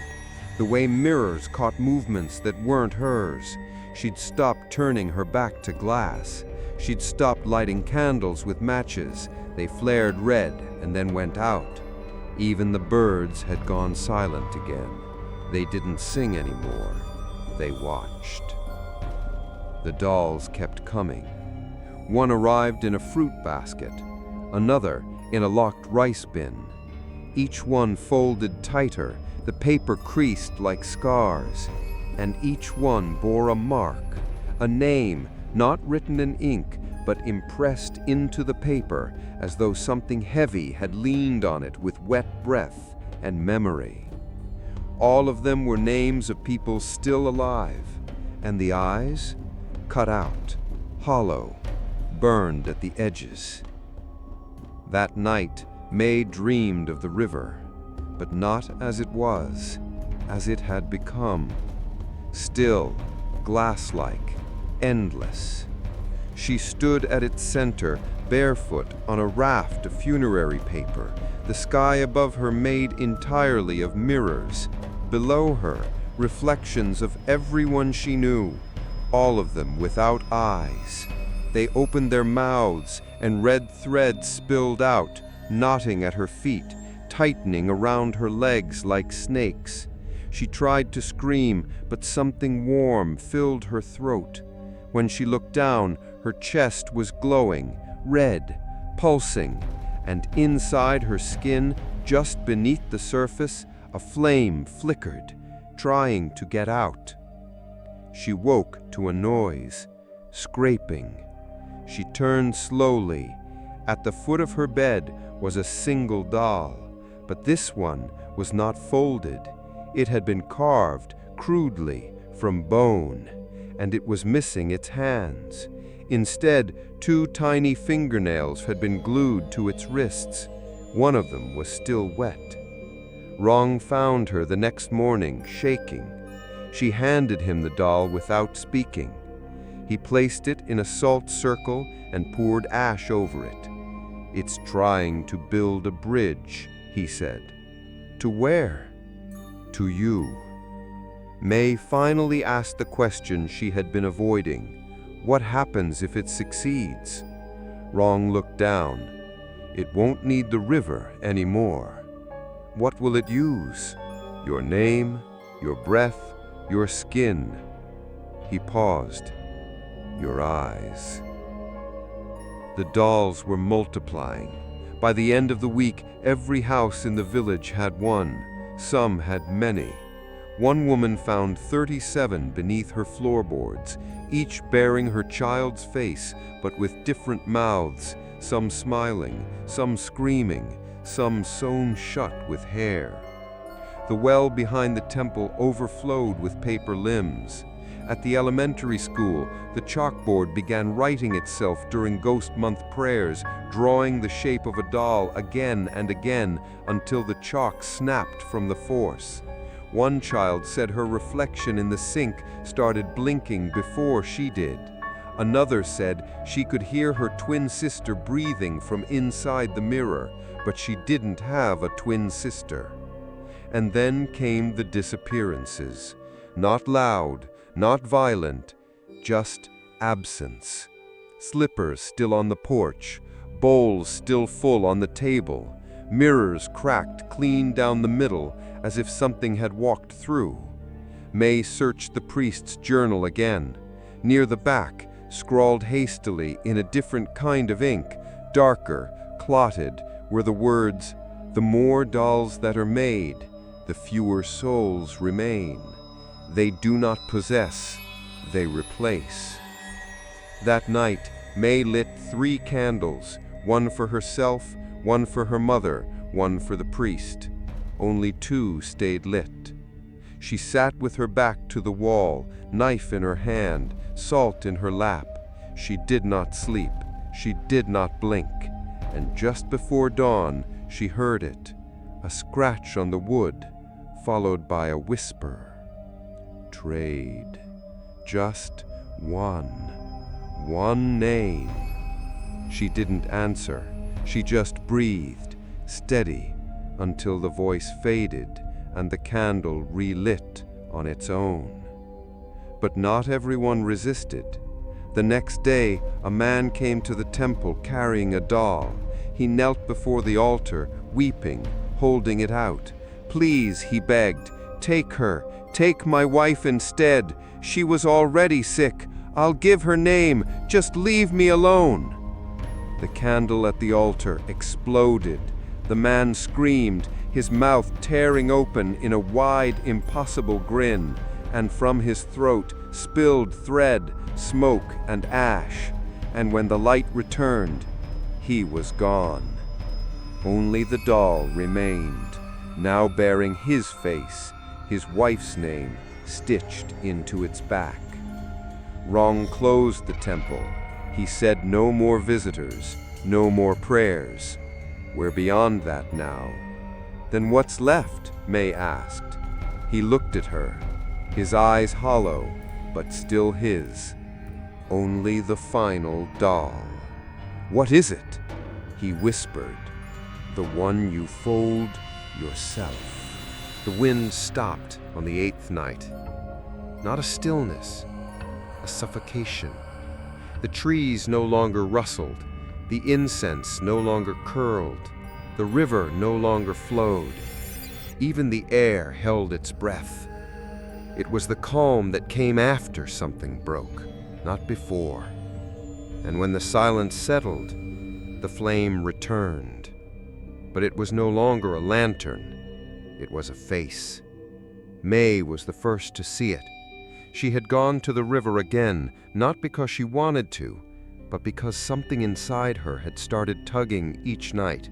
Speaker 1: the way mirrors caught movements that weren't hers. She'd stopped turning her back to glass. She'd stopped lighting candles with matches. They flared red and then went out. Even the birds had gone silent again. They didn't sing anymore. They watched. The dolls kept coming. One arrived in a fruit basket, another in a locked rice bin. Each one folded tighter, the paper creased like scars, and each one bore a mark, a name not written in ink, but impressed into the paper as though something heavy had leaned on it with wet breath and memory. All of them were names of people still alive, and the eyes, cut out, hollow, burned at the edges. That night, May dreamed of the river, but not as it was, as it had become. Still, glass-like, endless. She stood at its center, barefoot on a raft of funerary paper, the sky above her made entirely of mirrors. Below her, reflections of everyone she knew, all of them without eyes. They opened their mouths, and red threads spilled out, knotting at her feet, tightening around her legs like snakes. She tried to scream, but something warm filled her throat. When she looked down, her chest was glowing, red, pulsing, and inside her skin, just beneath the surface, a flame flickered, trying to get out. She woke to a noise, scraping. She turned slowly. At the foot of her bed was a single doll, but this one was not folded. It had been carved, crudely, from bone, and it was missing its hands. Instead, 2 tiny fingernails had been glued to its wrists. One of them was still wet. Rong found her the next morning, shaking. She handed him the doll without speaking. He placed it in a salt circle and poured ash over it. "It's trying to build a bridge," he said. "To where?" "To you." May finally asked the question she had been avoiding. What happens if it succeeds?
Speaker 2: Wrong looked down. It won't need the river anymore. What will it use? Your name, your breath, your skin. He paused. Your eyes. The dolls were multiplying. By the end of the week, every house in the village had one. Some had many. One woman found 37 beneath her floorboards, each bearing her child's face, but with different mouths, some smiling, some screaming, some sewn shut with hair. The well behind the temple overflowed with paper limbs. At the elementary school, the chalkboard began writing itself during Ghost Month prayers, drawing the shape of a doll again and again until the chalk snapped from the force. One child said her reflection in the sink started blinking before she did. Another said she could hear her twin sister breathing from inside the mirror, but she didn't have a twin sister. And then came the disappearances. Not loud, not violent, just absence. Slippers still on the porch, bowls still full on the table, mirrors cracked clean down the middle as if something had walked through. May searched the priest's journal again. Near the back, scrawled hastily in a different kind of ink, darker, clotted, were the words, "The more dolls that are made, the fewer souls remain. They do not possess, they replace." That night, May lit 3 candles, one for herself, one for her mother, one for the priest. Only 2 stayed lit. She sat with her back to the wall, knife in her hand, salt in her lap. She did not sleep, she did not blink, and just before dawn, she heard it, a scratch on the wood, followed by a whisper. Trade. Just one name. She didn't answer. She just breathed, steady, until the voice faded and the candle relit on its own. But not everyone resisted. The next day, a man came to the temple carrying a doll. He knelt before the altar, weeping, holding it out. "Please," he begged, "take her. Take my wife instead. She was already sick. I'll give her name. Just leave me alone." The candle at the altar exploded. The man screamed, his mouth tearing open in a wide, impossible grin, and from his throat spilled thread, smoke, and ash. And when the light returned, he was gone. Only the doll remained, now bearing his face, his wife's name stitched into its back. Wrong closed the temple. He said no more visitors, no more prayers. We're beyond that now. Then what's left? May asked. He looked at her, his eyes hollow, but still his. Only the final doll. "What is it?" He whispered. "The one you fold yourself."
Speaker 1: The wind stopped on the 8th night. Not a stillness, a suffocation. The trees no longer rustled, the incense no longer curled, the river no longer flowed. Even the air held its breath. It was the calm that came after something broke, not before. And when the silence settled, the flame returned. But it was no longer a lantern. It was a face. May was the first to see it. She had gone to the river again, not because she wanted to, but because something inside her had started tugging each night.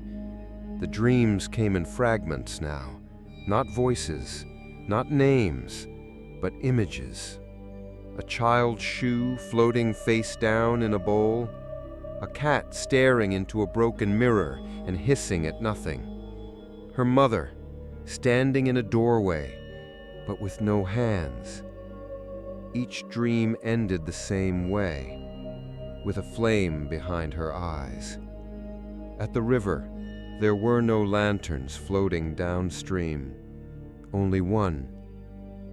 Speaker 1: The dreams came in fragments now, not voices, not names, but images. A child's shoe floating face down in a bowl, a cat staring into a broken mirror and hissing at nothing. Her mother, standing in a doorway, but with no hands. Each dream ended the same way, with a flame behind her eyes. At the river, there were no lanterns floating downstream, only one,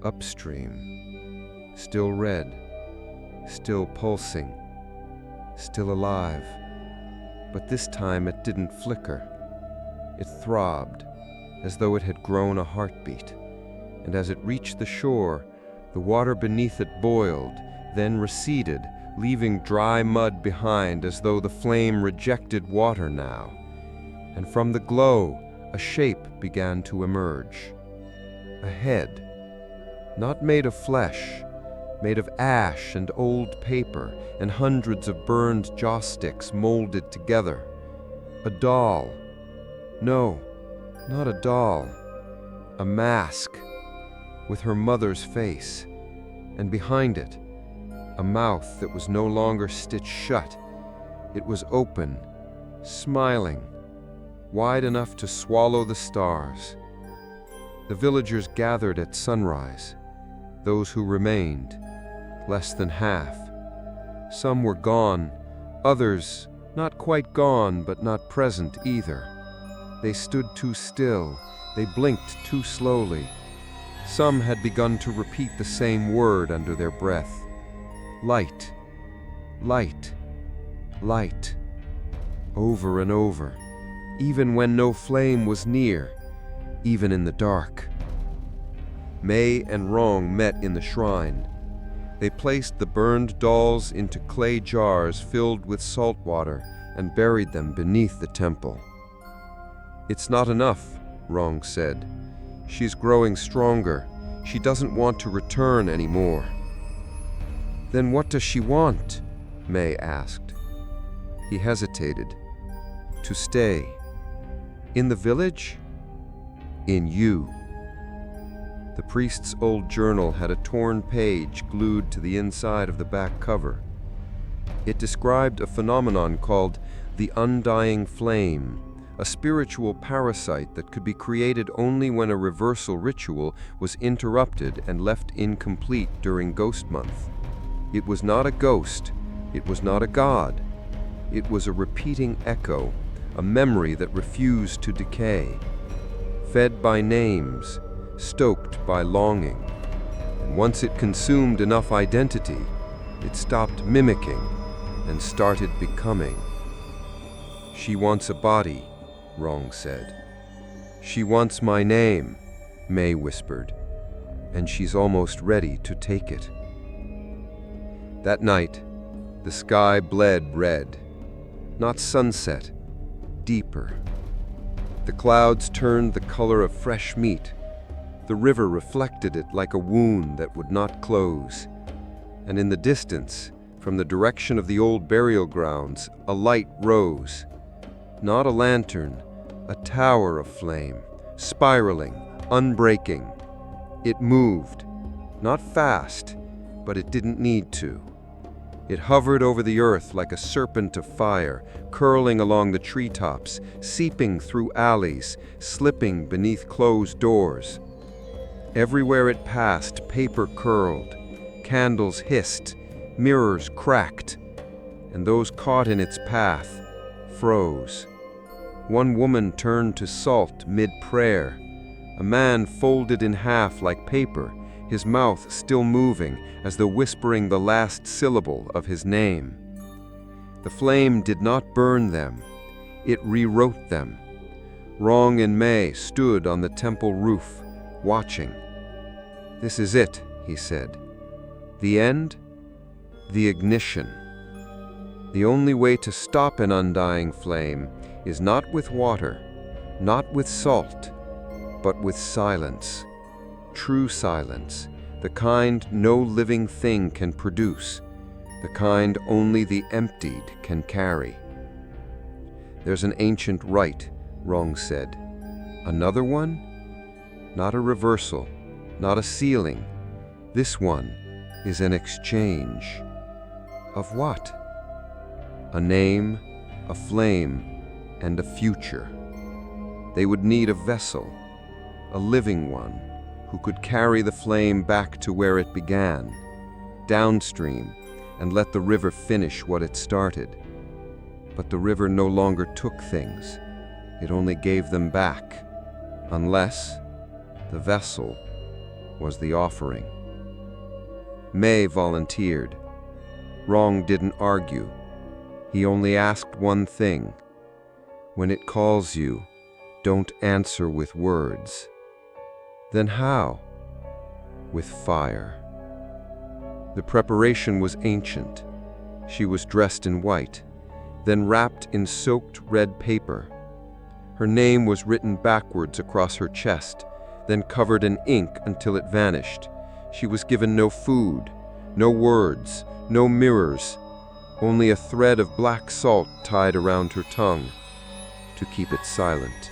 Speaker 1: upstream, still red, still pulsing, still alive.
Speaker 2: But this time it didn't flicker. It throbbed, as though it had grown a heartbeat. And as it reached the shore, the water beneath it boiled, then receded, leaving dry mud behind as though the flame rejected water now. And from the glow, a shape began to emerge. A head, not made of flesh, made of ash and old paper and hundreds of burned joss sticks molded together. A doll. No, not a doll. A mask, with her mother's face, and behind it, a mouth that was no longer stitched shut. It was open, smiling, wide enough to swallow the stars. The villagers gathered at sunrise, those who remained, less than half. Some were gone, others not quite gone but not present either. They stood too still, they blinked too slowly. Some had begun to repeat the same word under their breath. Light, light, light, over and over, even when no flame was near, even in the dark. May and Rong met in the shrine. They placed the burned dolls into clay jars filled with salt water and buried them beneath the temple. "It's not enough," Rong said. "She's growing stronger. She doesn't want to return anymore." "Then what does she want?" May asked. He hesitated. "To stay. In the village? In you." The priest's old journal had a torn page glued to the inside of the back cover. It described a phenomenon called the undying flame, a spiritual parasite that could be created only when a reversal ritual was interrupted and left incomplete during Ghost Month. It was not a ghost, it was not a god. It was a repeating echo, a memory that refused to decay, fed by names, stoked by longing. And once it consumed enough identity, it stopped mimicking and started becoming. "She wants a body," Rong said. "She wants my name," May whispered, "and she's almost ready to take it." That night, the sky bled red, not sunset, deeper. The clouds turned the color of fresh meat. The river reflected it like a wound that would not close. And in the distance, from the direction of the old burial grounds, a light rose. Not a lantern, a tower of flame, spiraling, unbreaking. It moved, not fast, but it didn't need to. It hovered over the earth like a serpent of fire, curling along the treetops, seeping through alleys, slipping beneath closed doors. Everywhere it passed, paper curled, candles hissed, mirrors cracked, and those caught in its path froze. One woman turned to salt mid-prayer. A man folded in half like paper, his mouth still moving as though whispering the last syllable of his name. The flame did not burn them, it rewrote them. Rong and May stood on the temple roof, watching. "This is it," he said. "The end, the ignition. The only way to stop an undying flame is not with water, not with salt, but with silence. True silence, the kind no living thing can produce, the kind only the emptied can carry." "There's an ancient rite," Rong said. "Another one? Not a reversal, not a sealing. This one is an exchange." "Of what?" "A name, a flame, and a future. They would need a vessel, a living one, who could carry the flame back to where it began, downstream, and let the river finish what it started. But the river no longer took things, it only gave them back, unless the vessel was the offering." May volunteered. Rong didn't argue. He only asked one thing. When it calls you, don't answer with words. Then how? With fire. The preparation was ancient. She was dressed in white, then wrapped in soaked red paper. Her name was written backwards across her chest, then covered in ink until it vanished. She was given no food, no words, no mirrors, only a thread of black salt tied around her tongue to keep it silent,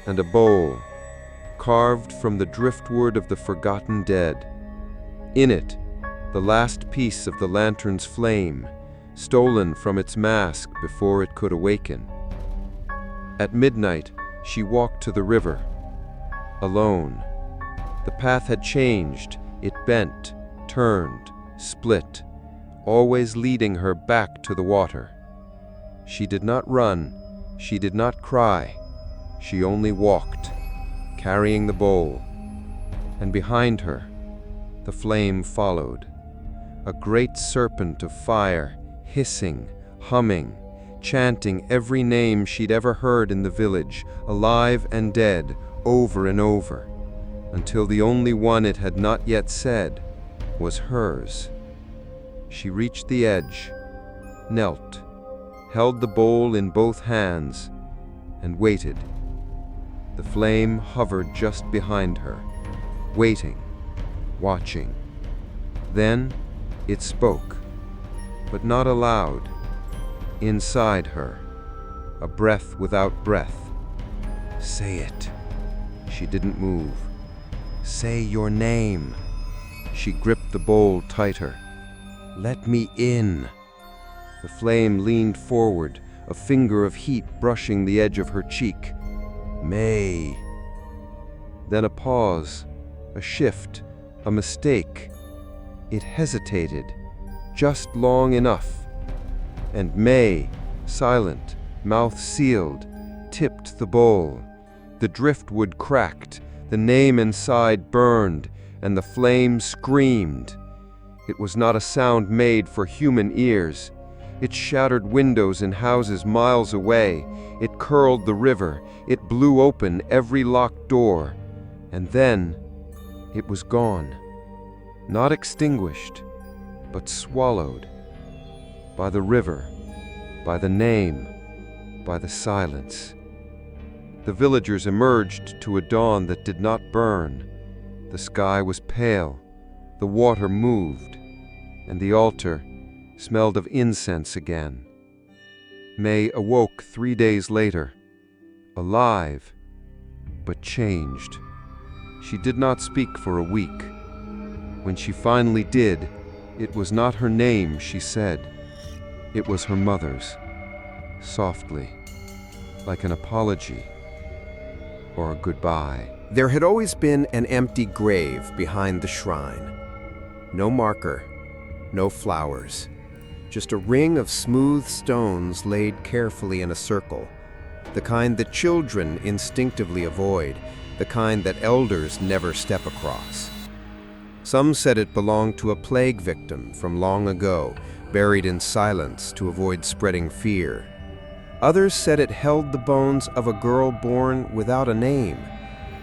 Speaker 2: and a bowl carved from the driftwood of the forgotten dead. In it, the last piece of the lantern's flame, stolen from its mask before it could awaken. At midnight, she walked to the river, alone. The path had changed. It bent, turned, split, always leading her back to the water. She did not run. She did not cry. She only walked, carrying the bowl. And behind her, the flame followed. A great serpent of fire, hissing, humming, chanting every name she'd ever heard in the village, alive and dead, over and over, until the only one it had not yet said was hers. She reached the edge, knelt, held the bowl in both hands, and waited. The flame hovered just behind her, waiting, watching. Then it spoke, but not aloud. Inside her, a breath without breath. Say it. She didn't move. Say your name. She gripped the bowl tighter. Let me in. The flame leaned forward, a finger of heat brushing the edge of her cheek. May. Then a pause, a shift, a mistake. It hesitated, just long enough. And May, silent, mouth sealed, tipped the bowl. The driftwood cracked, the name inside burned, and the flame screamed. It was not a sound made for human ears. It shattered windows in houses miles away. It curled the river. It blew open every locked door. And then it was gone. Not extinguished, but swallowed. By the river, by the name, by the silence. The villagers emerged to a dawn that did not burn. The sky was pale, the water moved, and the altar smelled of incense again. May awoke 3 days later, alive, but changed. She did not speak for a week. When she finally did, it was not her name she said. It was her mother's, softly, like an apology or a goodbye.
Speaker 1: There had always been an empty grave behind the shrine. No marker, no flowers, just a ring of smooth stones laid carefully in a circle, the kind that children instinctively avoid, the kind that elders never step across. Some said it belonged to a plague victim from long ago, buried in silence to avoid spreading fear. Others said it held the bones of a girl born without a name,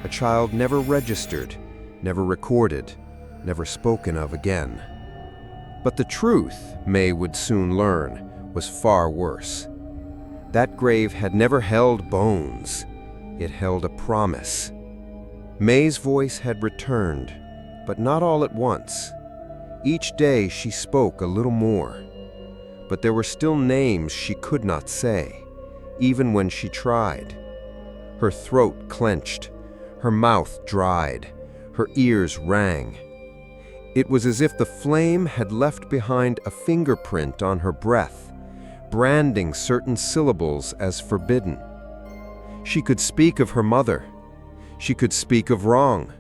Speaker 1: a child never registered, never recorded, never spoken of again. But the truth, May would soon learn, was far worse. That grave had never held bones. It held a promise. May's voice had returned, but not all at once. Each day she spoke a little more. But there were still names she could not say, even when she tried. Her throat clenched, her mouth dried, her ears rang. It was as if the flame had left behind a fingerprint on her breath, branding certain syllables as forbidden. She could speak of her mother. She could speak of wrong.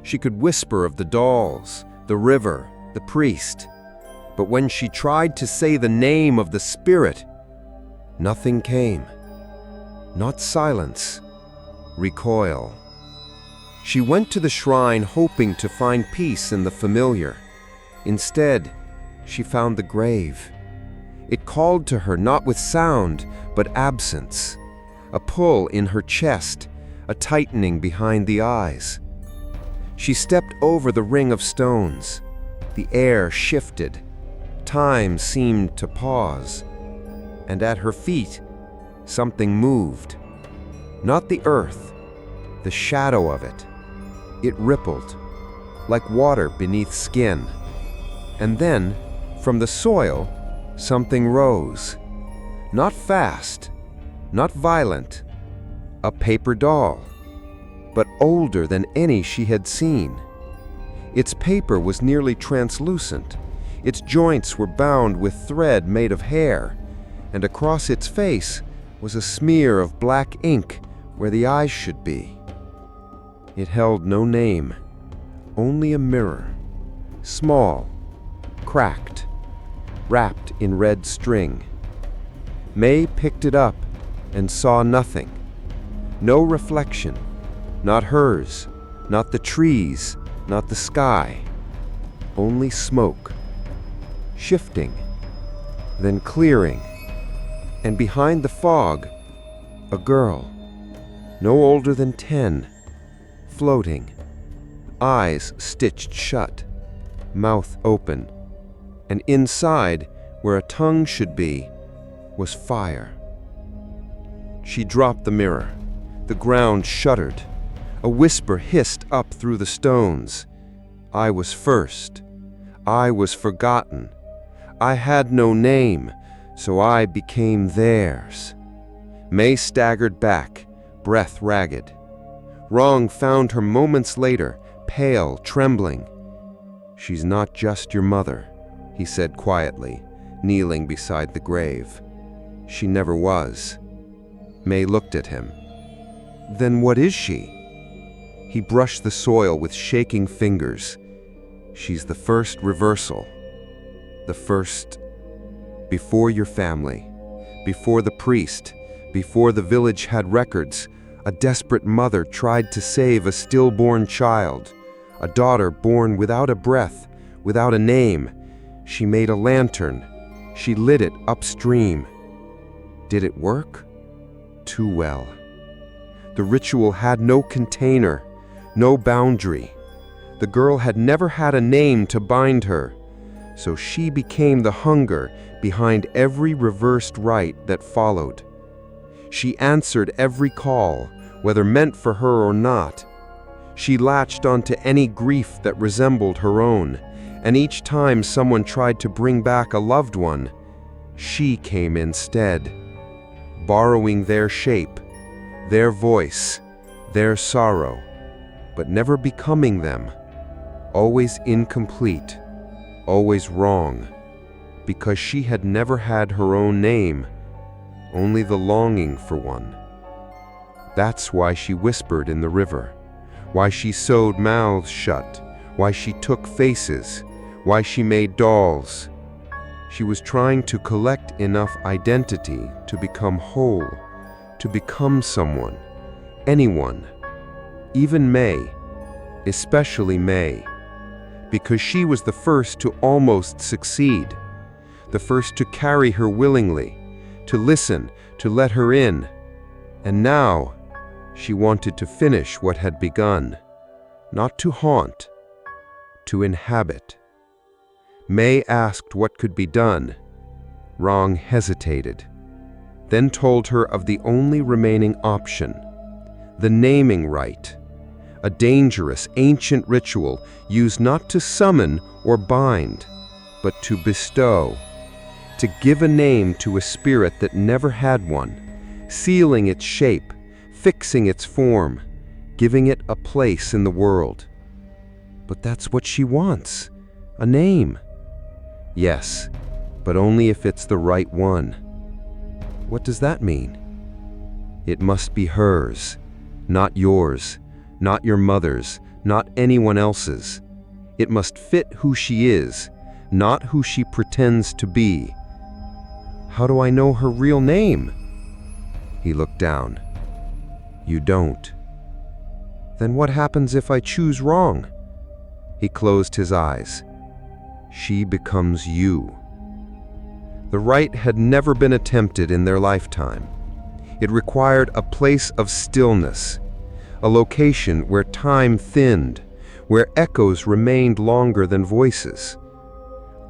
Speaker 1: She could whisper of the dolls, the river, the priest. But when she tried to say the name of the spirit, nothing came. Not silence, recoil. She went to the shrine hoping to find peace in the familiar. Instead, she found the grave. It called to her not with sound, but absence.
Speaker 2: a pull in her chest, a tightening behind the eyes. She stepped over the ring of stones. The air shifted. Time seemed to pause. And at her feet, something moved. Not the earth, the shadow of it. It rippled, like water beneath skin. And then, from the soil, something rose. Not fast, not violent. A paper doll, but older than any she had seen. Its paper was nearly translucent. Its joints were bound with thread made of hair, and across its face was a smear of black ink where the eyes should be. It held no name, only a mirror, small, cracked, wrapped in red string. May picked it up and saw nothing. No reflection, not hers, not the trees, not the sky. Only smoke, shifting, then clearing. And behind the fog, a girl, no older than 10, floating, eyes stitched shut, mouth open, and inside, where a tongue should be, was fire. She dropped the mirror. The ground shuddered. A whisper hissed up through the stones. I was first. I was forgotten. I had no name, so I became theirs. May staggered back, breath ragged. Wrong found her moments later, pale, trembling. "She's not just your mother," he said quietly, kneeling beside the grave. "She never was." May looked at him. "Then what is she?" He brushed the soil with shaking fingers. "She's the first reversal. The first before your family, before the priest, before the village had records. A desperate mother tried to save a stillborn child, a daughter born without a breath, without a name. She made a lantern. She lit it upstream. Did it work? Too well. The ritual had no container, no boundary. The girl had never had a name to bind her, so she became the hunger behind every reversed rite that followed. She answered every call, whether meant for her or not. She latched onto any grief that resembled her own, and each time someone tried to bring back a loved one, she came instead, borrowing their shape, their voice, their sorrow, but never becoming them, always incomplete, always wrong, because she had never had her own name, only the longing for one. That's why she whispered in the river, why she sewed mouths shut, why she took faces, why she made dolls. She was trying to collect enough identity to become whole, to become someone, anyone, even May, especially May, because she was the first to almost succeed, the first to carry her willingly, to listen, to let her in. And now, she wanted to finish what had begun, not to haunt, to inhabit. May asked what could be done. Wrong hesitated, then told her of the only remaining option, the naming rite, a dangerous, ancient ritual used not to summon or bind, but to bestow, to give a name to a spirit that never had one, sealing its shape, fixing its form, giving it a place in the world. But that's what she wants, a name. Yes, but only if it's the right one. What does that mean? It must be hers, not yours, not your mother's, not anyone else's. It must fit who she is, not who she pretends to be. How do I know her real name? He looked down. You don't. Then what happens if I choose wrong? He closed his eyes. She becomes you. The rite had never been attempted in their lifetime. It required a place of stillness, a location where time thinned, where echoes remained longer than voices.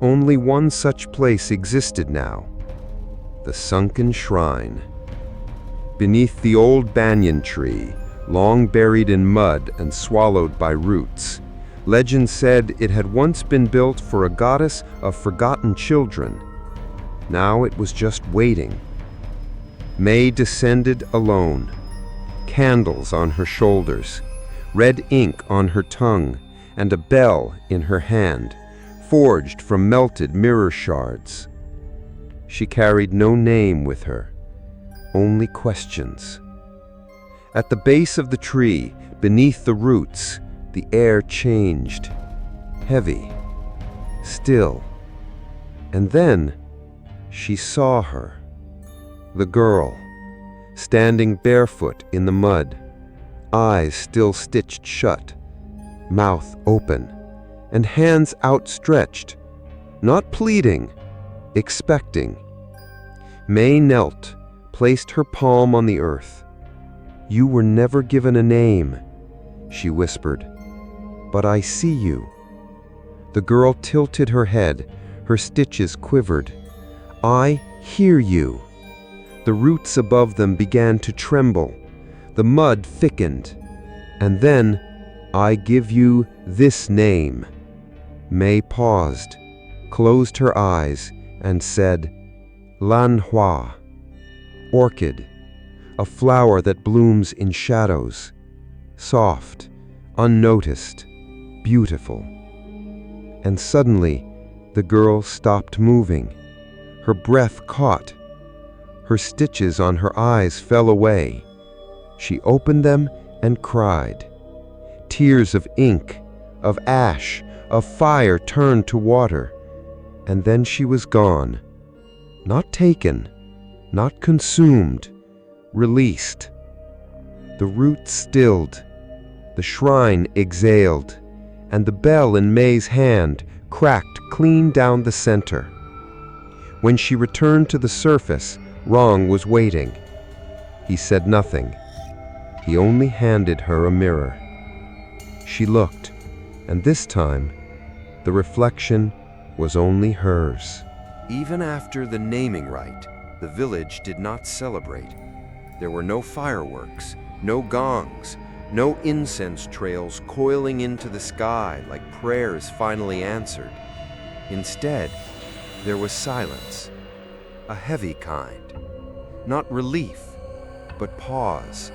Speaker 2: Only one such place existed now: the sunken shrine. Beneath the old banyan tree, long buried in mud and swallowed by roots, legend said it had once been built for a goddess of forgotten children. Now it was just waiting. May descended alone, candles on her shoulders, red ink on her tongue, and a bell in her hand, forged from melted mirror shards. She carried no name with her, only questions. At the base of the tree, beneath the roots, the air changed, heavy, still. And then she saw her, the girl, standing barefoot in the mud, eyes still stitched shut, mouth open, and hands outstretched, not pleading, expecting. May knelt, placed her palm on the earth. "You were never given a name," she whispered, "but I see you." The girl tilted her head, her stitches quivered. "I hear you." The roots above them began to tremble. The mud thickened. And then, "I give you this name." May paused, closed her eyes, and said, "Lan Hua," orchid, a flower that blooms in shadows, soft, unnoticed, beautiful. And suddenly, the girl stopped moving. Her breath caught. Her stitches on her eyes fell away. She opened them and cried. Tears of ink, of ash, of fire turned to water. And then she was gone. Not taken, not consumed, released. The roots stilled, the shrine exhaled, and the bell in May's hand cracked clean down the center. When she returned to the surface, Rong was waiting. He said nothing. He only handed her a mirror. She looked, and this time, the reflection was only hers.
Speaker 1: Even after the naming rite, the village did not celebrate. There were no fireworks, no gongs, no incense trails coiling into the sky like prayers finally answered. Instead, there was silence, a heavy kind. Not relief, but pause.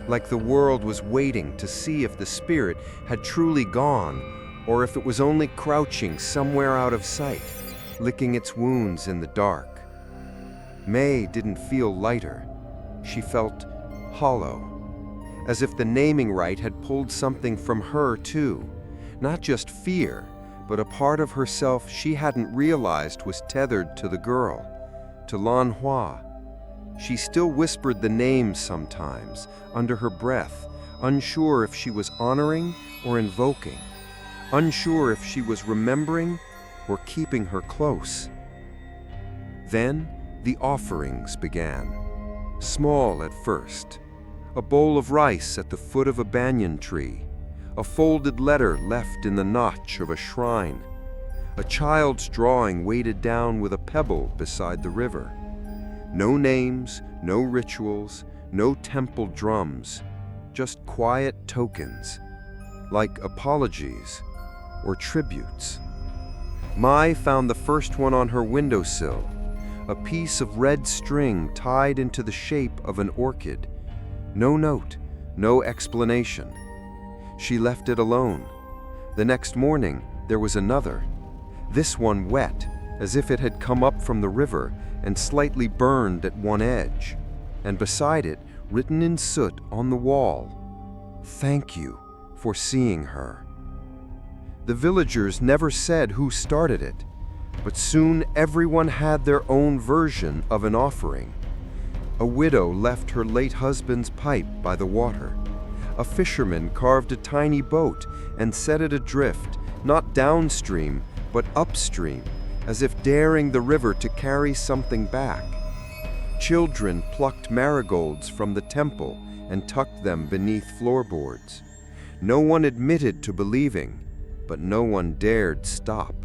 Speaker 1: Like the world was waiting to see if the spirit had truly gone, or if it was only crouching somewhere out of sight, licking its wounds in the dark. May didn't feel lighter. She felt hollow, as if the naming rite had pulled something from her too. Not just fear, but a part of herself she hadn't realized was tethered to the girl, to Lan Hua. She still whispered the name sometimes, under her breath, unsure if she was honoring or invoking, unsure if she was remembering or keeping her close. Then the offerings began, small at first. A bowl of rice at the foot of a banyan tree, a folded letter left in the notch of a shrine, a child's drawing weighted down with a pebble beside the river. No names, no rituals, no temple drums, just quiet tokens, like apologies or tributes. Mai found the first one on her windowsill, a piece of red string tied into the shape of an orchid. No note, no explanation. She left it alone. The next morning, there was another, this one wet, as if it had come up from the river and slightly burned at one edge, and beside it, written in soot on the wall, "Thank you for seeing her." The villagers never said who started it, but soon everyone had their own version of an offering. A widow left her late husband's pipe by the water. A fisherman carved a tiny boat and set it adrift, not downstream, but upstream, as if daring the river to carry something back.
Speaker 2: Children plucked marigolds from the temple and tucked them beneath floorboards. No one admitted to believing, but no one dared stop.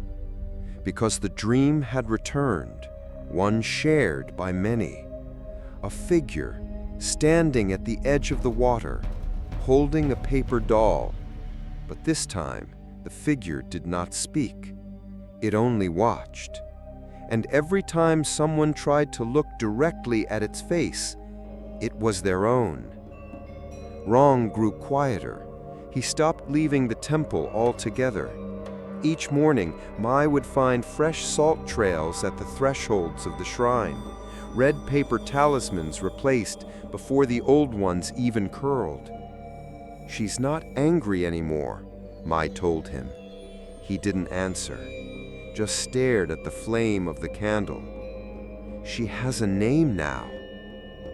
Speaker 2: Because the dream had returned, one shared by many. A figure standing at the edge of the water, holding a paper doll. But this time, the figure did not speak. It only watched. And every time someone tried to look directly at its face, it was their own. Rong grew quieter. He stopped leaving the temple altogether. Each morning, Mai would find fresh salt trails at the thresholds of the shrine, red paper talismans replaced before the old ones even curled. "She's not angry anymore," Mai told him. He didn't answer, just stared at the flame of the candle. "She has a name now."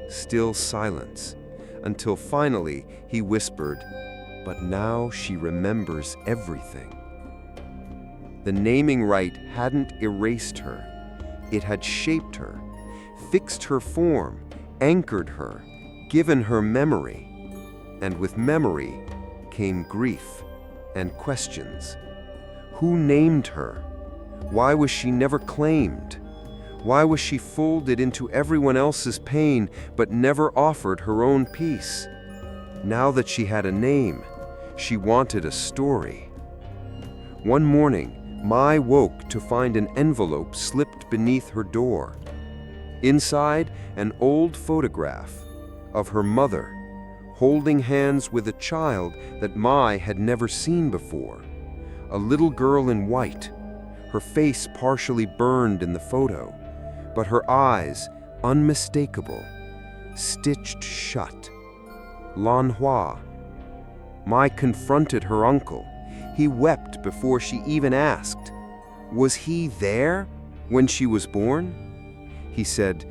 Speaker 2: Still silence, until finally he whispered, "But now she remembers everything." The naming rite hadn't erased her. It had shaped her, fixed her form, anchored her, given her memory. And with memory came grief and questions. Who named her? Why was she never claimed? Why was she folded into everyone else's pain but never offered her own peace? Now that she had a name, she wanted a story. One morning, Mai woke to find an envelope slipped beneath her door. Inside, an old photograph of her mother, holding hands with a child that Mai had never seen before. A little girl in white, her face partially burned in the photo, but her eyes unmistakable, stitched shut. Lan Hua. Mai confronted her uncle. He wept before she even asked. Was he there when she was born? He said,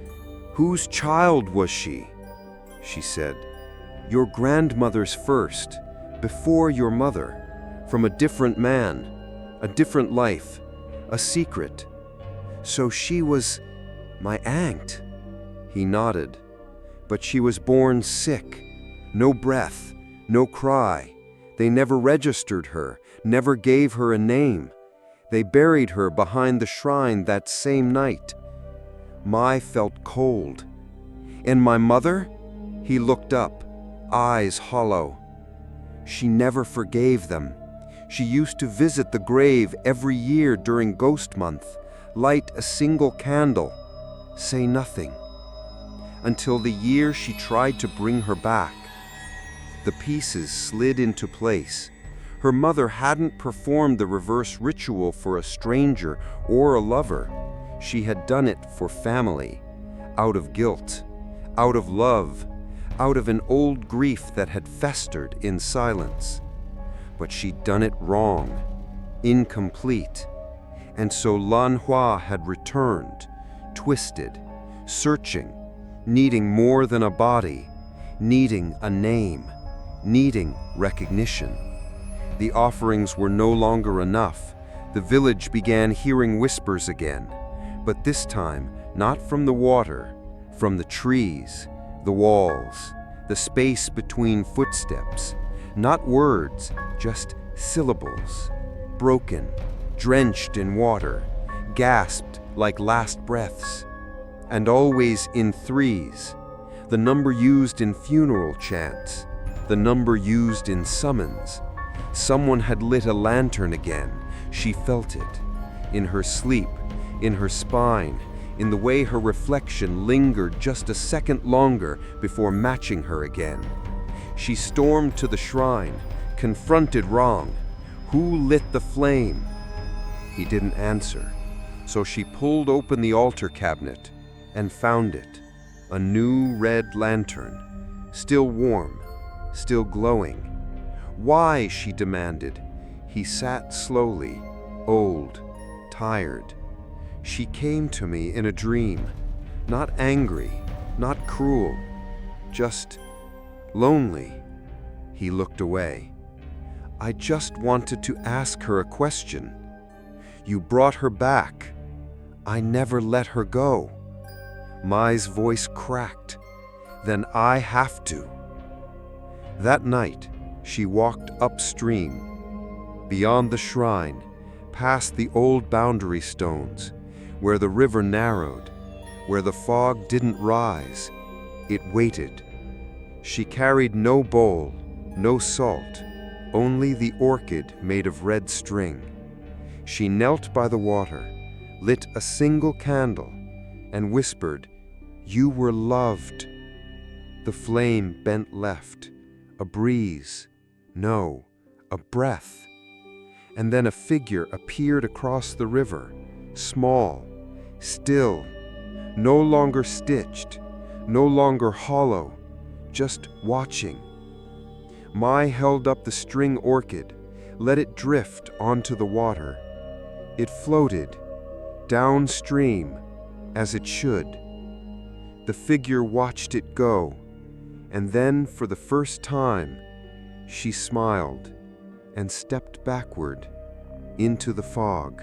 Speaker 2: "Whose child was she?" She said, "Your grandmother's first, before your mother, from a different man, a different life, a secret. So she was my aunt." He nodded. "But she was born sick, no breath, no cry. They never registered her, never gave her a name. They buried her behind the shrine that same night." Mai felt cold. "And my mother?" He looked up, eyes hollow. "She never forgave them. She used to visit the grave every year during Ghost Month, light a single candle, say nothing. Until the year she tried to bring her back. The pieces slid into place. Her mother hadn't performed the reverse ritual for a stranger or a lover. She had done it for family, out of guilt, out of love, out of an old grief that had festered in silence. But she'd done it wrong, incomplete. And so Lan Hua had returned, twisted, searching, needing more than a body, needing a name, needing recognition. The offerings were no longer enough. The village began hearing whispers again, but this time not from the water, from the trees, the walls, the space between footsteps. Not words, just syllables, broken, drenched in water, gasped like last breaths. And always in threes, the number used in funeral chants, the number used in summons. Someone had lit a lantern again. She felt it. In her sleep, in her spine, in the way her reflection lingered just a second longer before matching her again. She stormed to the shrine, confronted Rong. Who lit the flame? He didn't answer, so she pulled open the altar cabinet and found it. A new red lantern, still warm, still glowing. Why? She demanded. He sat slowly, old, tired. She came to me in a dream, not angry, not cruel, just lonely. He looked away. I just wanted to ask her a question. You brought her back. I never let her go. Mai's voice cracked. Then I have to. That night, she walked upstream, beyond the shrine, past the old boundary stones, where the river narrowed, where the fog didn't rise. It waited. She carried no bowl, no salt, only the orchid made of red string. She knelt by the water, lit a single candle, and whispered, "You were loved." The flame bent left, a breeze, no, a breath. And then a figure appeared across the river, small, still, no longer stitched, no longer hollow, just watching. Mai held up the string orchid, let it drift onto the water. It floated, downstream, as it should. The figure watched it go, and then, for the first time, she smiled and stepped backward into the fog.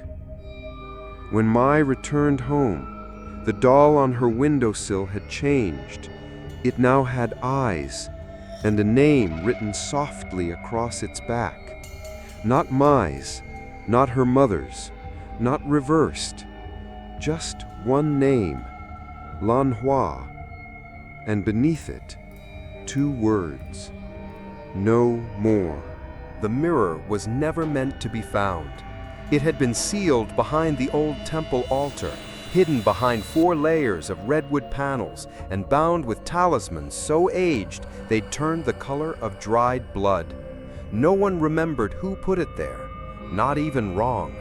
Speaker 2: When Mai returned home, the doll on her windowsill had changed. It now had eyes and a name written softly across its back. Not Mai's, not her mother's, not reversed. Just one name, Lan Hua, and beneath it, 2 words, no more.
Speaker 1: The mirror was never meant to be found. It had been sealed behind the old temple altar, hidden behind 4 layers of redwood panels and bound with talismans so aged they'd turned the color of dried blood. No one remembered who put it there, not even wrong.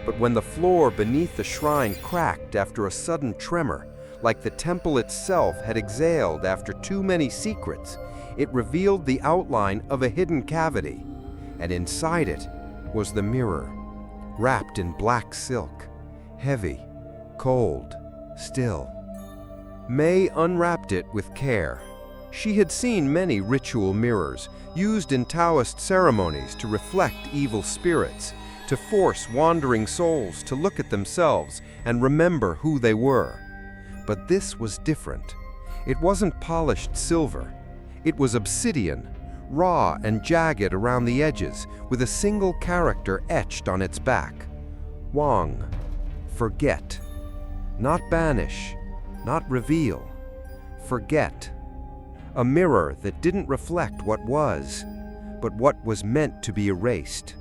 Speaker 1: But when the floor beneath the shrine cracked after a sudden tremor, like the temple itself had exhaled after too many secrets, it revealed the outline of a hidden cavity, and inside it was the mirror, wrapped in black silk, heavy, cold, still. Mai unwrapped it with care. She had seen many ritual mirrors used in Taoist ceremonies to reflect evil spirits, to force wandering souls to look at themselves and remember who they were. But this was different. It wasn't polished silver. It was obsidian, raw and jagged around the edges, with a single character etched on its back. Wang, forget. Not banish, not reveal. Forget. A mirror that didn't reflect what was, but what was meant to be erased.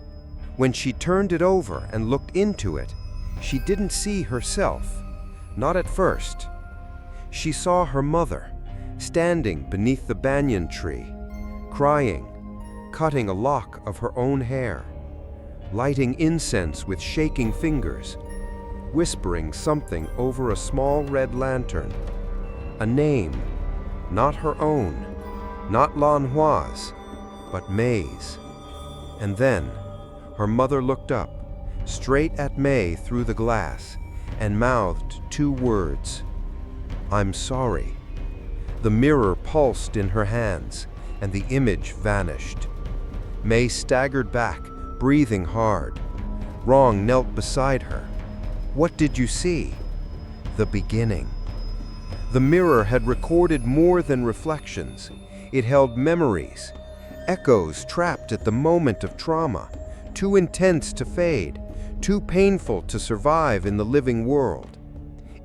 Speaker 1: When she turned it over and looked into it, she didn't see herself, not at first. She saw her mother, standing beneath the banyan tree, crying, cutting a lock of her own hair, lighting incense with shaking fingers, whispering something over a small red lantern. A name, not her own, not Lan Hua's, but Mai's. And then, her mother looked up, straight at Mai through the glass, and mouthed 2 words, "I'm sorry." The mirror pulsed in her hands, and the image vanished. Mai staggered back, breathing hard. Rong knelt beside her. "What did you see?" "The beginning." The mirror had recorded more than reflections. It held memories, echoes trapped at the moment of trauma, too intense to fade, too painful to survive in the living world.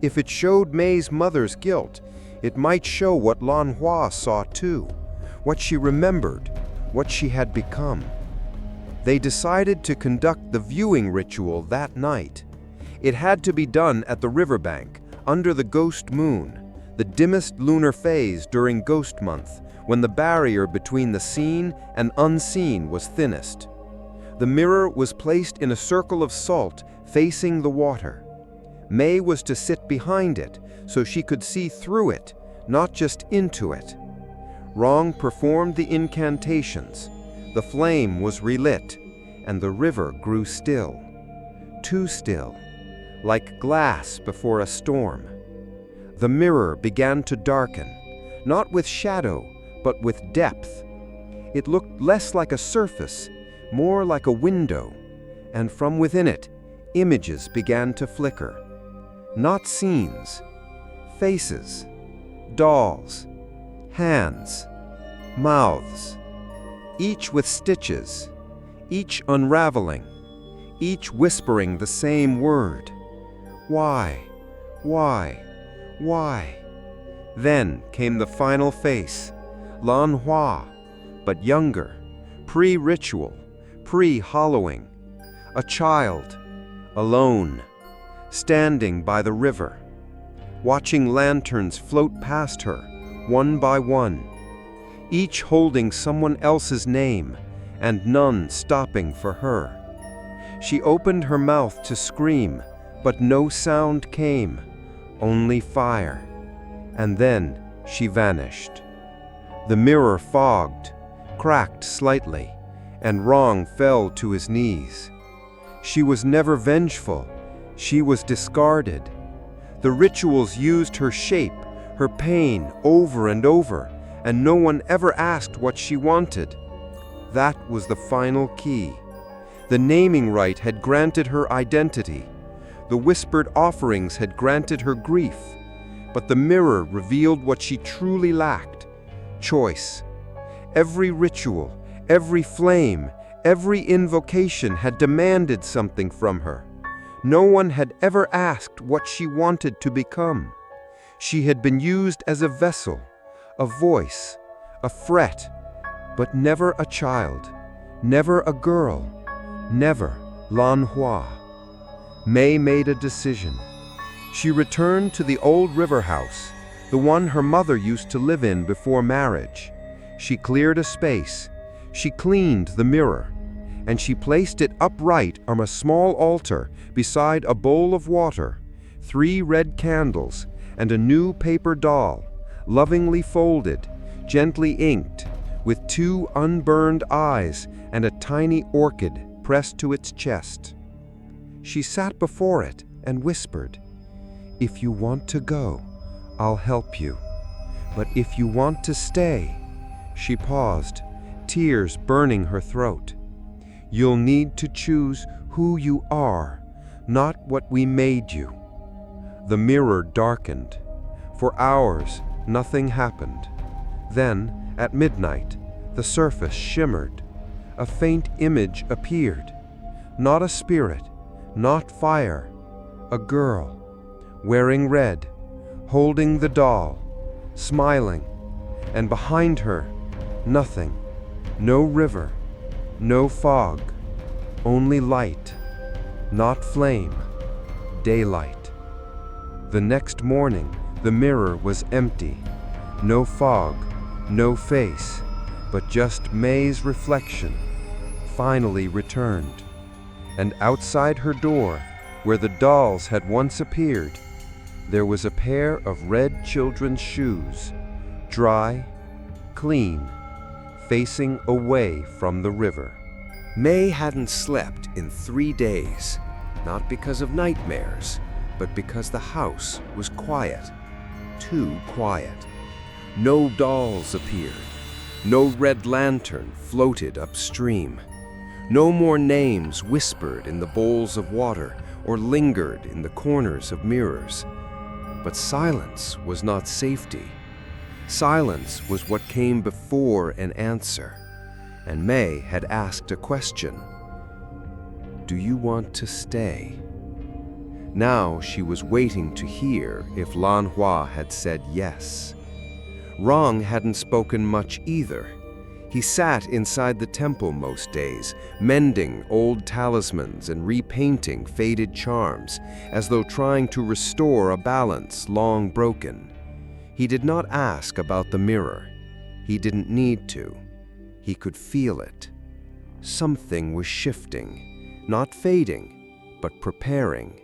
Speaker 1: If it showed Mai's mother's guilt, it might show what Lan Hua saw too, what she remembered, what she had become. They decided to conduct the viewing ritual that night. It had to be done at the riverbank, under the ghost moon, the dimmest lunar phase during ghost month, when the barrier between the seen and unseen was thinnest. The mirror was placed in a circle of salt facing the water. Mai was to sit behind it so she could see through it, not just into it. Rong performed the incantations. The flame was relit, and the river grew still. Too still, like glass before a storm. The mirror began to darken, not with shadow, but with depth. It looked less like a surface, more like a window, and from within it, images began to flicker. Not scenes,
Speaker 2: Faces, dolls, hands, mouths, each with stitches, each unraveling, each whispering the same word. Why? Why? Why? Then came the final face, Lan Hua, but younger, pre-ritual, pre-hollowing. A child, alone, standing by the river, watching lanterns float past her, one by one, each holding someone else's name, and none stopping for her. She opened her mouth to scream, but no sound came, only fire. And then she vanished. The mirror fogged, cracked slightly, and Rong fell to his knees. She was never vengeful. She was discarded. The rituals used her shape, her pain, over and over, and no one ever asked what she wanted. That was the final key. The naming rite had granted her identity. The whispered offerings had granted her grief. But the mirror revealed what she truly lacked: choice. Every ritual, every flame, every invocation had demanded something from her. No one had ever asked what she wanted to become. She had been used as a vessel, a voice, a threat, but never a child, never a girl, never Lan Hua. Mei made a decision. She returned to the old river house, the one her mother used to live in before marriage. She cleared a space. She cleaned the mirror, and she placed it upright on a small altar beside a bowl of water, 3 red candles, and a new paper doll, lovingly folded, gently inked, with 2 unburned eyes and a tiny orchid pressed to its chest. She sat before it and whispered, "If you want to go, I'll help you. But if you want to stay," she paused, tears burning her throat, "you'll need to choose who you are, not what we made you." The mirror darkened. For hours, nothing happened. Then, at midnight, the surface shimmered. A faint image appeared. Not a spirit, not fire. A girl, wearing red, holding the doll, smiling, and behind her, nothing. No river, no fog, only light, not flame, daylight. The next morning, the mirror was empty. No fog, no face, but just May's reflection, finally returned. And outside her door, where the dolls had once appeared, there was a pair of red children's shoes, dry, clean, facing away from the river. May hadn't slept in 3 days, not because of nightmares, but because the house was quiet. Too quiet. No dolls appeared. No red lantern floated upstream. No more names whispered in the bowls of water or lingered in the corners of mirrors. But silence was not safety. Silence was what came before an answer. And May had asked a question. "Do you want to stay?" Now she was waiting to hear if Lan Hua had said yes. Rong hadn't spoken much either. He sat inside the temple most days, mending old talismans and repainting faded charms, as though trying to restore a balance long broken. He did not ask about the mirror. He didn't need to. He could feel it. Something was shifting, not fading, but preparing,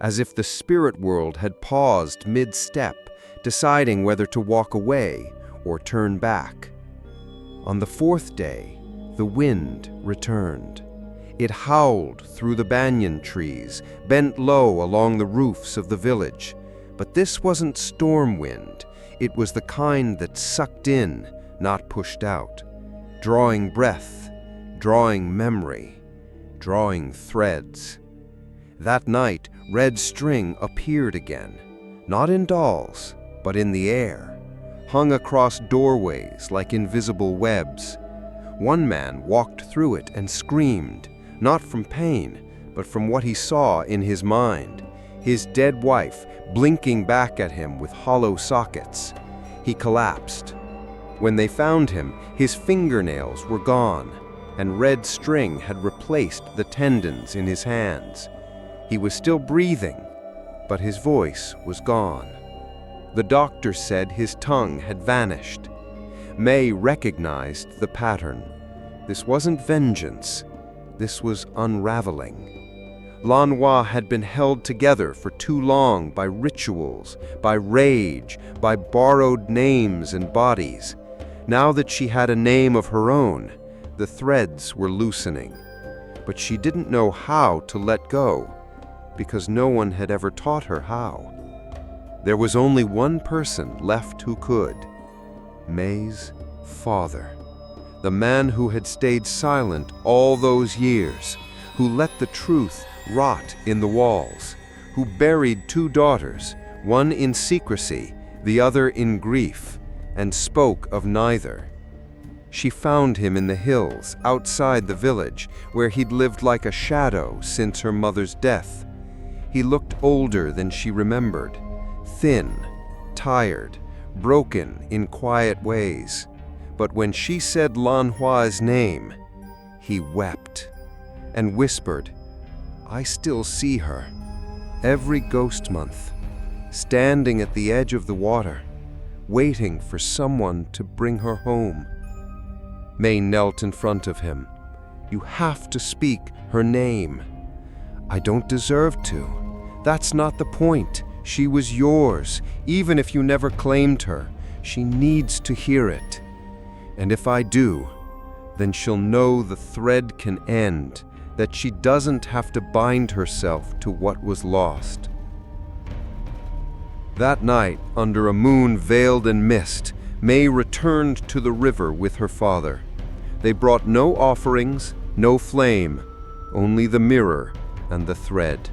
Speaker 2: as if the spirit world had paused mid-step, deciding whether to walk away or turn back. On the 4th day, the wind returned. It howled through the banyan trees, bent low along the roofs of the village. But this wasn't storm wind. It was the kind that sucked in, not pushed out, drawing breath, drawing memory, drawing threads. That night, red string appeared again, not in dolls, but in the air, hung across doorways like invisible webs. One man walked through it and screamed, not from pain, but from what he saw in his mind, his dead wife blinking back at him with hollow sockets. He collapsed. When they found him, his fingernails were gone, and red string had replaced the tendons in his hands. He was still breathing, but his voice was gone. The doctor said his tongue had vanished. May recognized the pattern. This wasn't vengeance. This was unraveling. Lan Hua had been held together for too long by rituals, by rage, by borrowed names and bodies. Now that she had a name of her own, the threads were loosening. But she didn't know how to let go, because no one had ever taught her how. There was only one person left who could: May's father. The man who had stayed silent all those years, who let the truth rot in the walls, who buried two daughters, one in secrecy, the other in grief, and spoke of neither. She found him in the hills outside the village, where he'd lived like a shadow since her mother's death. He looked older than she remembered, thin, tired, broken in quiet ways. But when she said Lan Hua's name, he wept and whispered, "I still see her, every ghost month, standing at the edge of the water, waiting for someone to bring her home." May knelt in front of him. "You have to speak her name." "I don't deserve to. That's not the point. She was yours, even if you never claimed her. She needs to hear it. And if I do, then she'll know the thread can end, that she doesn't have to bind herself to what was lost." That night, under a moon veiled in mist, May returned to the river with her father. They brought no offerings, no flame, only the mirror and the thread.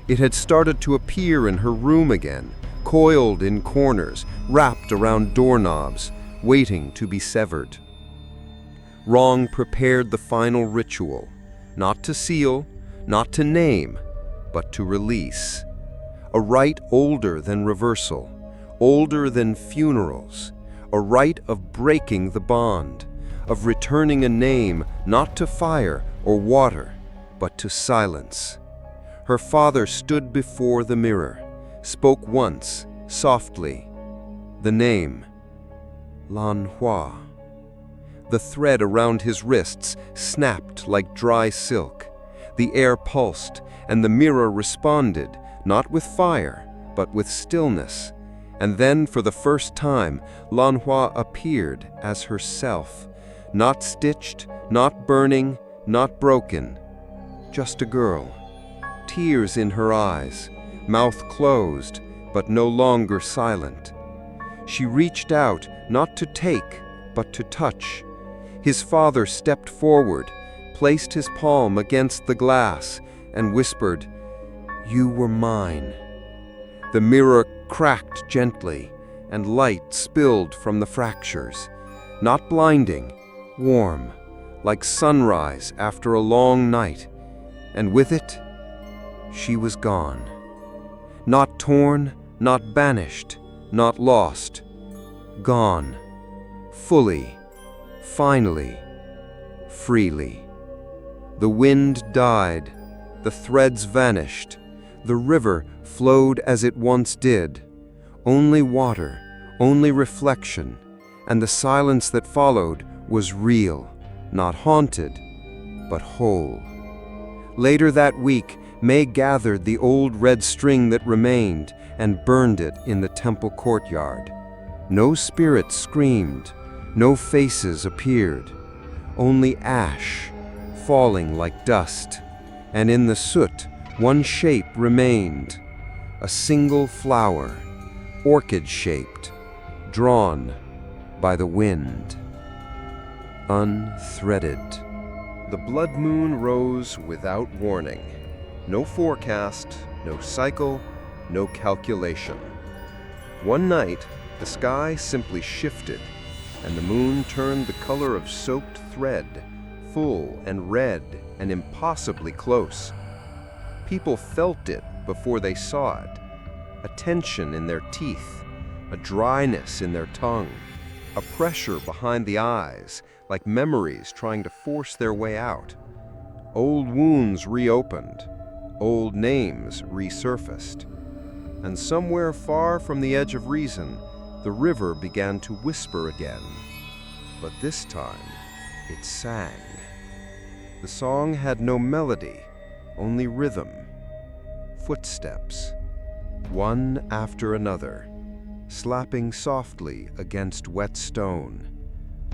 Speaker 2: It had started to appear in her room again, coiled in corners, wrapped around doorknobs, waiting to be severed. Rong prepared the final ritual, not to seal, not to name, but to release. A rite older than reversal, older than funerals, a rite of breaking the bond, of returning a name not to fire or water, but to silence. Her father stood before the mirror, spoke once, softly, the name, Lan Hua. The thread around his wrists snapped like dry silk. The air pulsed, and the mirror responded, not with fire, but with stillness. And then, for the first time, Lan Hua appeared as herself, not stitched, not burning, not broken, just a girl. Tears in her eyes, mouth closed, but no longer silent. She reached out, not to take, but to touch. His father stepped forward, placed his palm against the glass, and whispered, "You were mine." The mirror cracked gently, and light spilled from the fractures, not blinding, warm, like sunrise after a long night, and with it, she was gone. Not torn, not banished, not lost. Gone. Fully. Finally. Freely. The wind died. The threads vanished. The river flowed as it once did. Only water, only reflection, and the silence that followed was real, not haunted, but whole. Later that week, May gathered the old red string that remained and burned it in the temple courtyard. No spirits screamed, no faces appeared, only ash falling like dust, and in the soot one shape remained, a single flower, orchid-shaped, drawn by the wind. Unthreaded. The blood moon rose without warning. No forecast, no cycle, no calculation. One night, the sky simply shifted, and the moon turned the color of soaked thread, full and red and impossibly close. People felt it before they saw it, a tension in their teeth, a dryness in their tongue, a pressure behind the eyes, like memories trying to force their way out. Old wounds reopened, old names resurfaced, and somewhere far from the edge of reason, the river began to whisper again. But this time, it sang. The song had no melody, only rhythm. Footsteps, one after another, slapping softly against wet stone.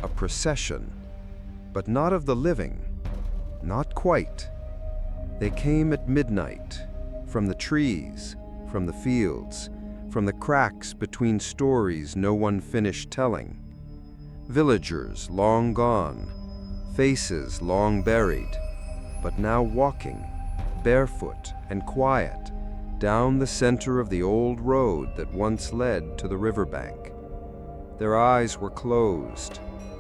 Speaker 2: A procession, but not of the living, not quite. They came at midnight, from the trees, from the fields, from the cracks between stories no one finished telling. Villagers long gone, faces long buried, but now walking, barefoot and quiet, down the center of the old road that once led to the riverbank. Their eyes were closed,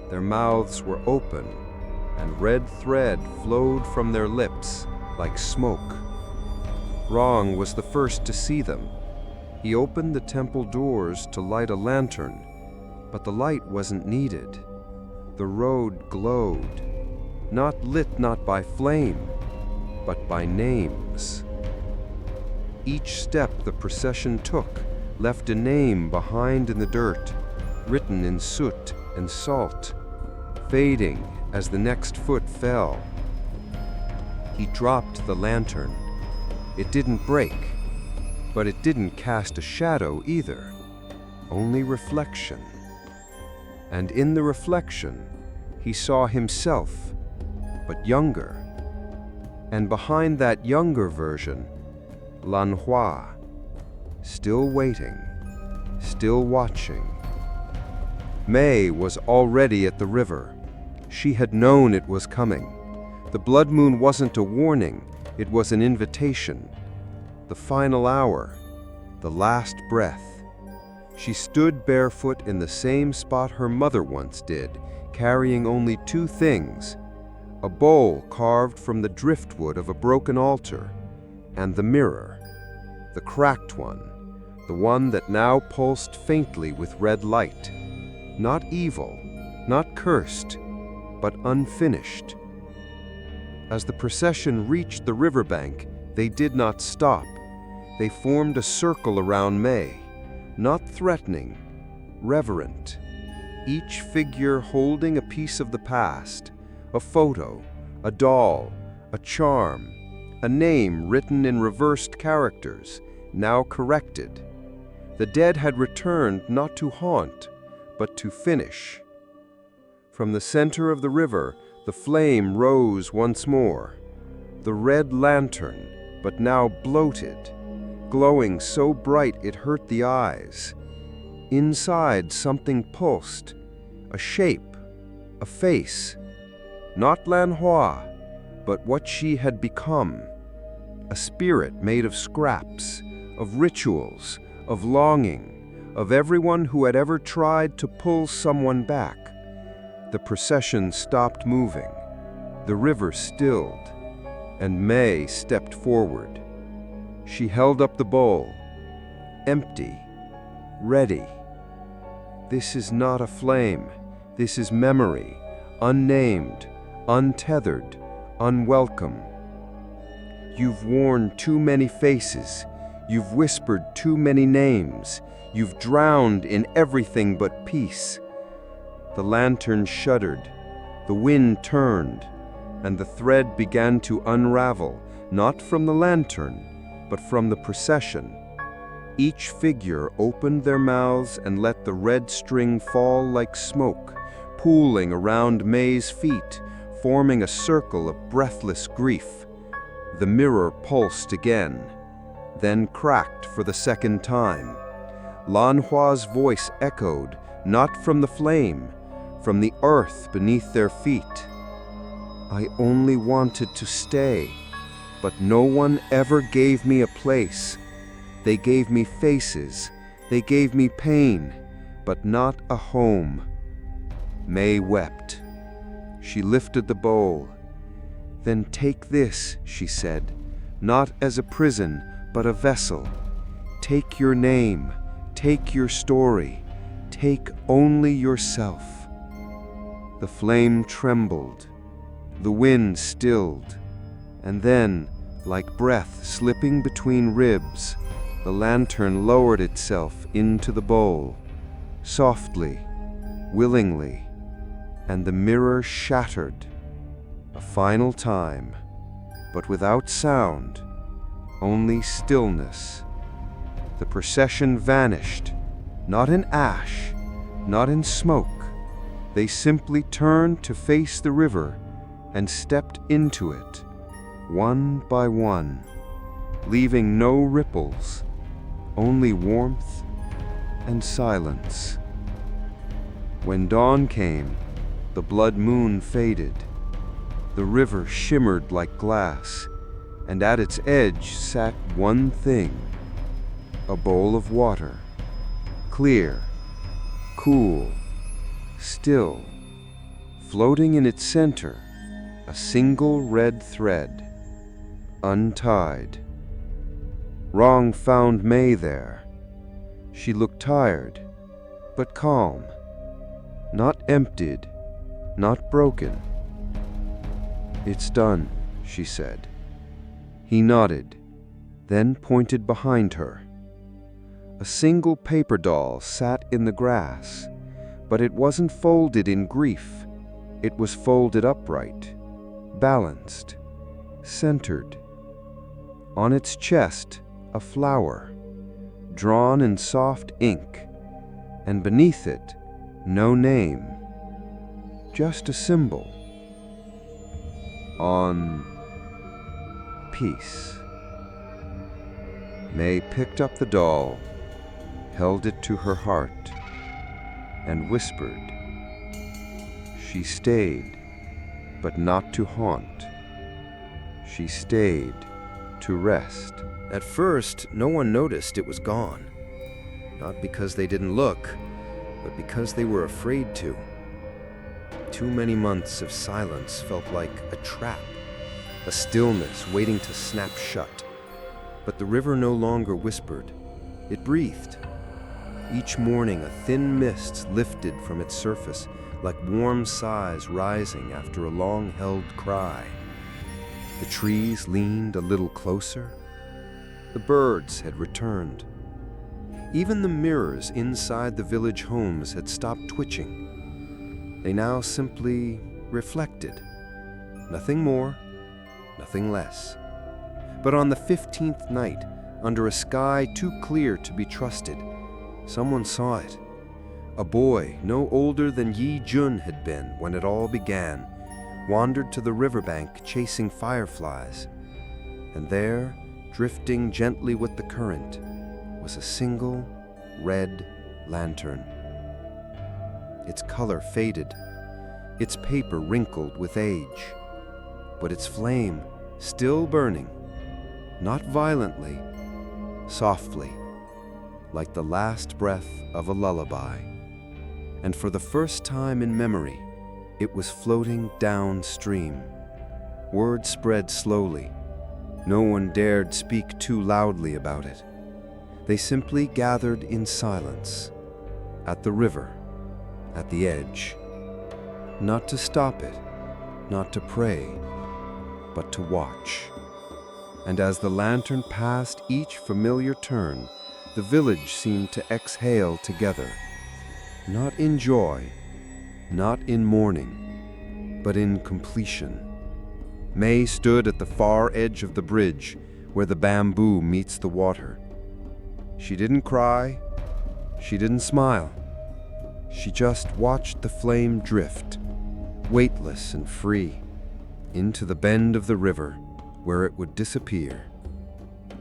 Speaker 2: their mouths were open, and red thread flowed from their lips like smoke. Rong was the first to see them. He opened the temple doors to light a lantern, but the light wasn't needed. The road glowed, not by flame, but by names. Each step the procession took left a name behind in the dirt, written in soot and salt, fading as the next foot fell. He dropped the lantern. It didn't break, but it didn't cast a shadow either, only reflection. And in the reflection, he saw himself, but younger. And behind that younger version, Lan Hua, still waiting, still watching. May was already at the river. She had known it was coming. The blood moon wasn't a warning, it was an invitation. The final hour, the last breath. She stood barefoot in the same spot her mother once did, carrying only two things: a bowl carved from the driftwood of a broken altar, and the mirror, the cracked one, the one that now pulsed faintly with red light. Not evil, not cursed, but unfinished. As the procession reached the riverbank, they did not stop. They formed a circle around May, not threatening, reverent, each figure holding a piece of the past, a photo, a doll, a charm, a name written in reversed characters, now corrected. The dead had returned not to haunt, but to finish. From the center of the river, the flame rose once more. The red lantern, but now bloated, glowing so bright it hurt the eyes. Inside, something pulsed, a shape, a face. Not Lan Hua, but what she had become. A spirit made of scraps, of rituals, of longing, of everyone who had ever tried to pull someone back. The procession stopped moving. The river stilled, and May stepped forward. She held up the bowl, empty, ready. This is not a flame. This is memory, unnamed, untethered, unwelcome. You've worn too many faces. You've whispered too many names. You've drowned in everything but peace. The lantern shuddered, the wind turned, and the thread began to unravel, not from the lantern, but from the procession. Each figure opened their mouths and let the red string fall like smoke, pooling around May's feet, forming a circle of breathless grief. The mirror pulsed again, then cracked for the second time. Lan Hua's voice echoed, not from the flame, from the earth beneath their feet. I only wanted to stay, but no one ever gave me a place. They gave me faces, They gave me pain, but not a home. May wept. She lifted the bowl. Then take this, she said, not as a prison, but a vessel. Take your name, take your story, take only yourself. The flame trembled, the wind stilled, and then, like breath slipping between ribs, the lantern lowered itself into the bowl, softly, willingly, and the mirror shattered. A final time, but without sound, only stillness. The procession vanished, not in ash, not in smoke. They simply turned to face the river and stepped into it, one by one, leaving no ripples, only warmth and silence. When dawn came, the blood moon faded. The river shimmered like glass, and at its edge sat one thing, a bowl of water, clear, cool, still, floating in its center, a single red thread, untied. Wrong found May there. She looked tired, but calm, not emptied, not broken. It's done, she said. He nodded, then pointed behind her. A single paper doll sat in the grass, but it wasn't folded in grief. It was folded upright, balanced, centered. On its chest, a flower, drawn in soft ink, and beneath it, no name, just a symbol. On peace. May picked up the doll, held it to her heart, and whispered. She stayed, but not to haunt. She stayed to rest.
Speaker 1: At first, no one noticed it was gone. Not because they didn't look, but because they were afraid to. Too many months of silence felt like a trap, a stillness waiting to snap shut. But the river no longer whispered. It breathed. Each morning, a thin mist lifted from its surface, like warm sighs rising after a long-held cry. The trees leaned a little closer. The birds had returned. Even the mirrors inside the village homes had stopped twitching. They now simply reflected. Nothing more, nothing less. But on the 15th night, under a sky too clear to be trusted, someone saw it. A boy no older than Yi Jun had been when it all began, wandered to the riverbank chasing fireflies. And there, drifting gently with the current, was a single red lantern. Its color faded, its paper wrinkled with age, but its flame still burning, not violently, softly, like the last breath of a lullaby. And for the first time in memory, it was floating downstream. Word spread slowly. No one dared speak too loudly about it. They simply gathered in silence, at the river, at the edge. Not to stop it, not to pray, but to watch. And as the lantern passed each familiar turn, the village seemed to exhale together, not in joy, not in mourning, but in completion. May stood at the far edge of the bridge, where the bamboo meets the water. She didn't cry, she didn't smile. She just watched the flame drift, weightless and free, into the bend of the river, where it would disappear.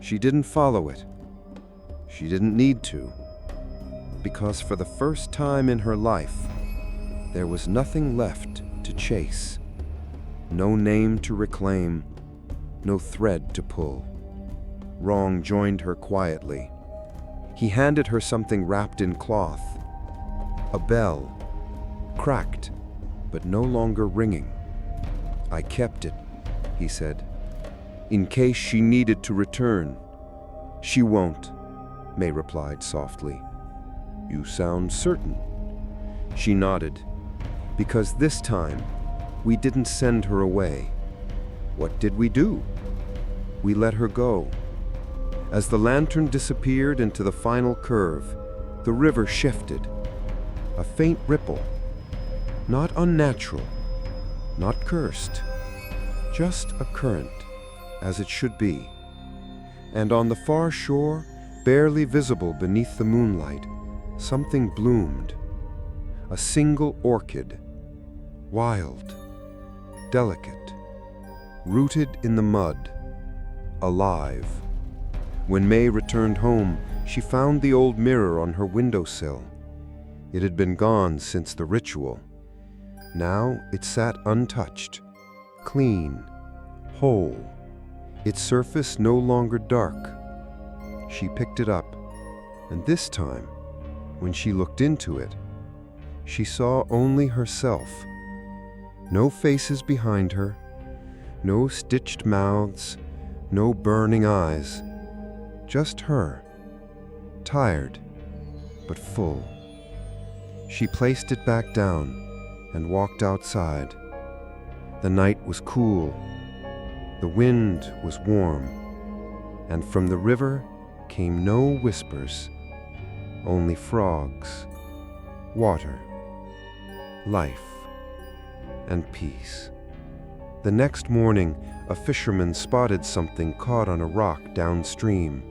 Speaker 1: She didn't follow it. She didn't need to, because for the first time in her life, there was nothing left to chase, no name to reclaim, no thread to pull. Wrong joined her quietly. He
Speaker 2: He handed her something wrapped in cloth. A bell, cracked, but no longer ringing. "I kept it," he said, "in case she needed to return." "She won't," May replied softly. "You sound certain." She nodded. "Because this time, we didn't send her away." "What did we do?" "We let her go." As the lantern disappeared into the final curve, the river shifted. A faint ripple. Not unnatural, not cursed, just a current, as it should be. And on the far shore, barely visible beneath the moonlight, something bloomed. A single orchid, wild, delicate, rooted in the mud, alive. When May returned home, she found the old mirror on her windowsill. It had been gone since the ritual. Now it sat untouched, clean, whole, its surface no longer dark. She picked it up, and this time, when she looked into it, she saw only herself. No faces behind her, no stitched mouths, no burning eyes. Just her, tired, but full. She placed it back down and walked outside. The night was cool, the wind was warm, and from the river came no whispers, only frogs, water, life, and peace. The next morning, a fisherman spotted something caught on a rock downstream.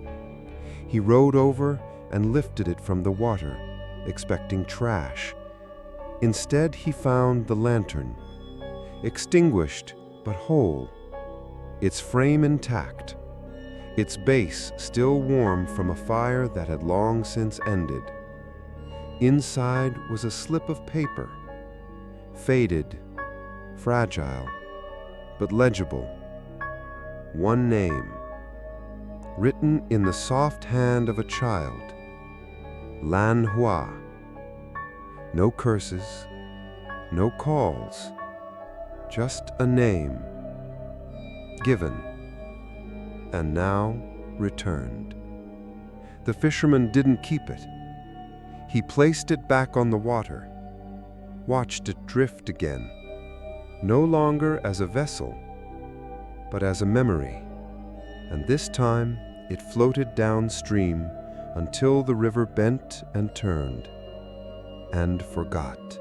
Speaker 2: He rowed over and lifted it from the water, expecting trash. Instead, he found the lantern, extinguished but whole, its frame intact, its base still warm from a fire that had long since ended. Inside was a slip of paper, faded, fragile, but legible. One name, written in the soft hand of a child, Lan Hua. No curses, no calls, just a name, given, and now returned. The fisherman didn't keep it. He placed it back on the water, watched it drift again, no longer as a vessel, but as a memory. And this time it floated downstream until the river bent and turned and forgot.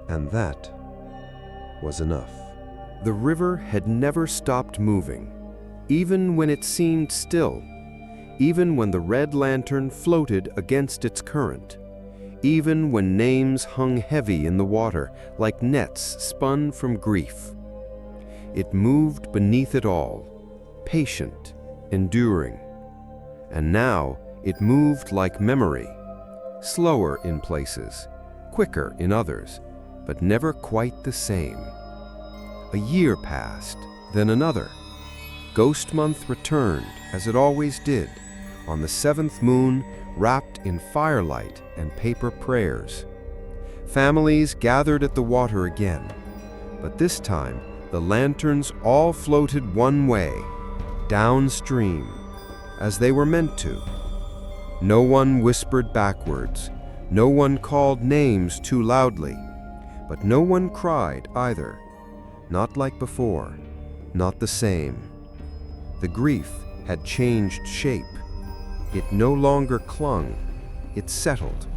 Speaker 2: And that was enough.
Speaker 1: The river had never stopped moving, even when it seemed still, even when the red lantern floated against its current, even when names hung heavy in the water like nets spun from grief. It moved beneath it all, patient, enduring. And now it moved like memory, slower in places, quicker in others, but never quite the same. A year passed, then another. Ghost Month returned, as it always did, on the 7th moon, wrapped in firelight and paper prayers. Families gathered at the water again, but this time the lanterns all floated one way, downstream, as they were meant to. No one whispered backwards, no one called names too loudly, but no one cried either. Not like before, not the same. The grief had changed shape. It no longer clung, it settled.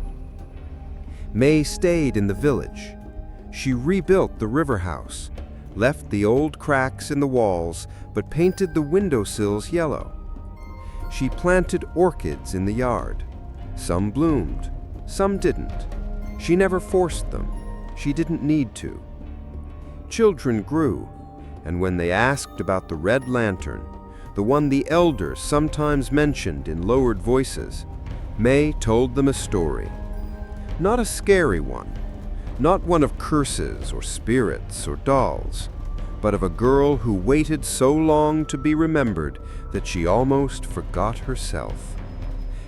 Speaker 1: May stayed in the village. She rebuilt the river house, left the old cracks in the walls, but painted the windowsills yellow. She planted orchids in the yard. Some bloomed, some didn't. She never forced them. She didn't need to. Children grew, and when they asked about the red lantern, the one the elders sometimes mentioned in lowered voices, May told them a story. Not a scary one, not one of curses or spirits or dolls, but of a girl who waited so long to be remembered that she almost forgot herself.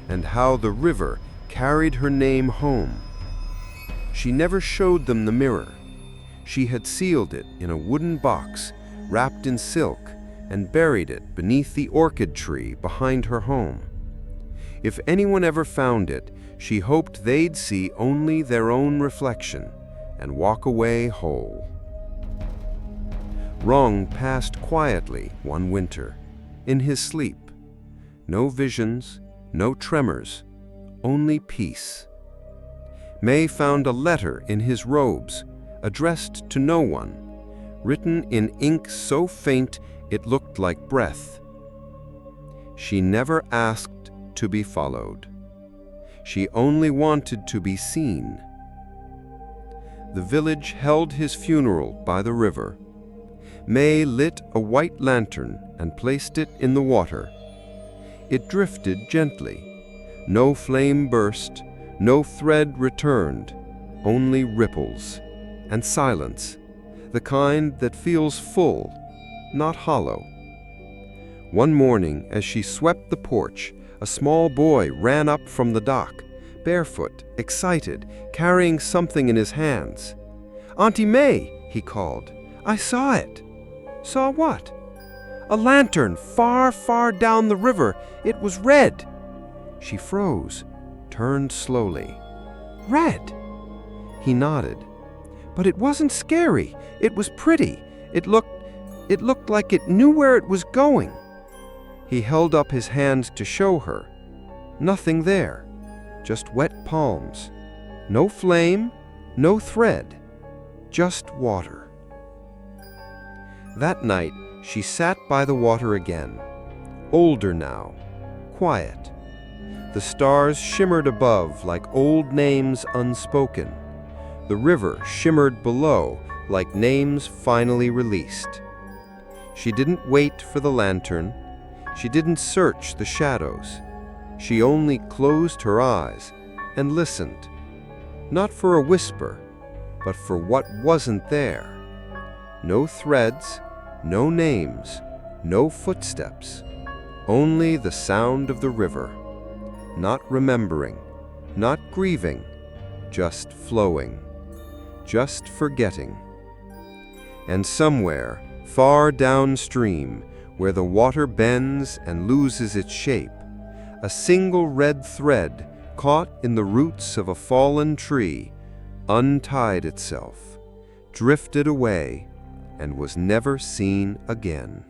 Speaker 2: and how the river carried her name home. She never showed them the mirror. She had sealed it in a wooden box wrapped in silk and buried it beneath the orchid tree behind her home. If anyone ever found it, she hoped they'd see only their own reflection and walk away whole. Rong passed quietly one winter, in his sleep. No visions, no tremors, only peace. May found a letter in his robes, addressed to no one, written in ink so faint it looked like breath. She never asked to be followed. She only wanted to be seen. The village held his funeral by the river. May lit a white lantern and placed it in the water. It drifted gently. No flame burst, no thread returned, only ripples and silence, the kind that feels full, not hollow. One morning, as she swept the porch, a small boy ran up from the dock, barefoot, excited, carrying something in his hands. "Auntie May," he called, "I saw it." "Saw what?" "A lantern far, far down the river. It was red." She froze, turned slowly. "Red?" He nodded. "But it wasn't scary. It was pretty. It looked like it knew where it was going." He held up his hands to show her. Nothing there, just wet palms. No flame, no thread, just water. That night, she sat by the water again, older now, quiet. The stars shimmered above like old names unspoken. The river shimmered below like names finally released. She didn't wait for the lantern. She didn't search the shadows. She only closed her eyes and listened, not for a whisper, but for what wasn't there. No threads, no names, no footsteps, only the sound of the river, not remembering, not grieving, just flowing, just forgetting. And somewhere, far downstream, where the water bends and loses its shape, a single red thread caught in the roots of a fallen tree untied itself, drifted away, and was never seen again.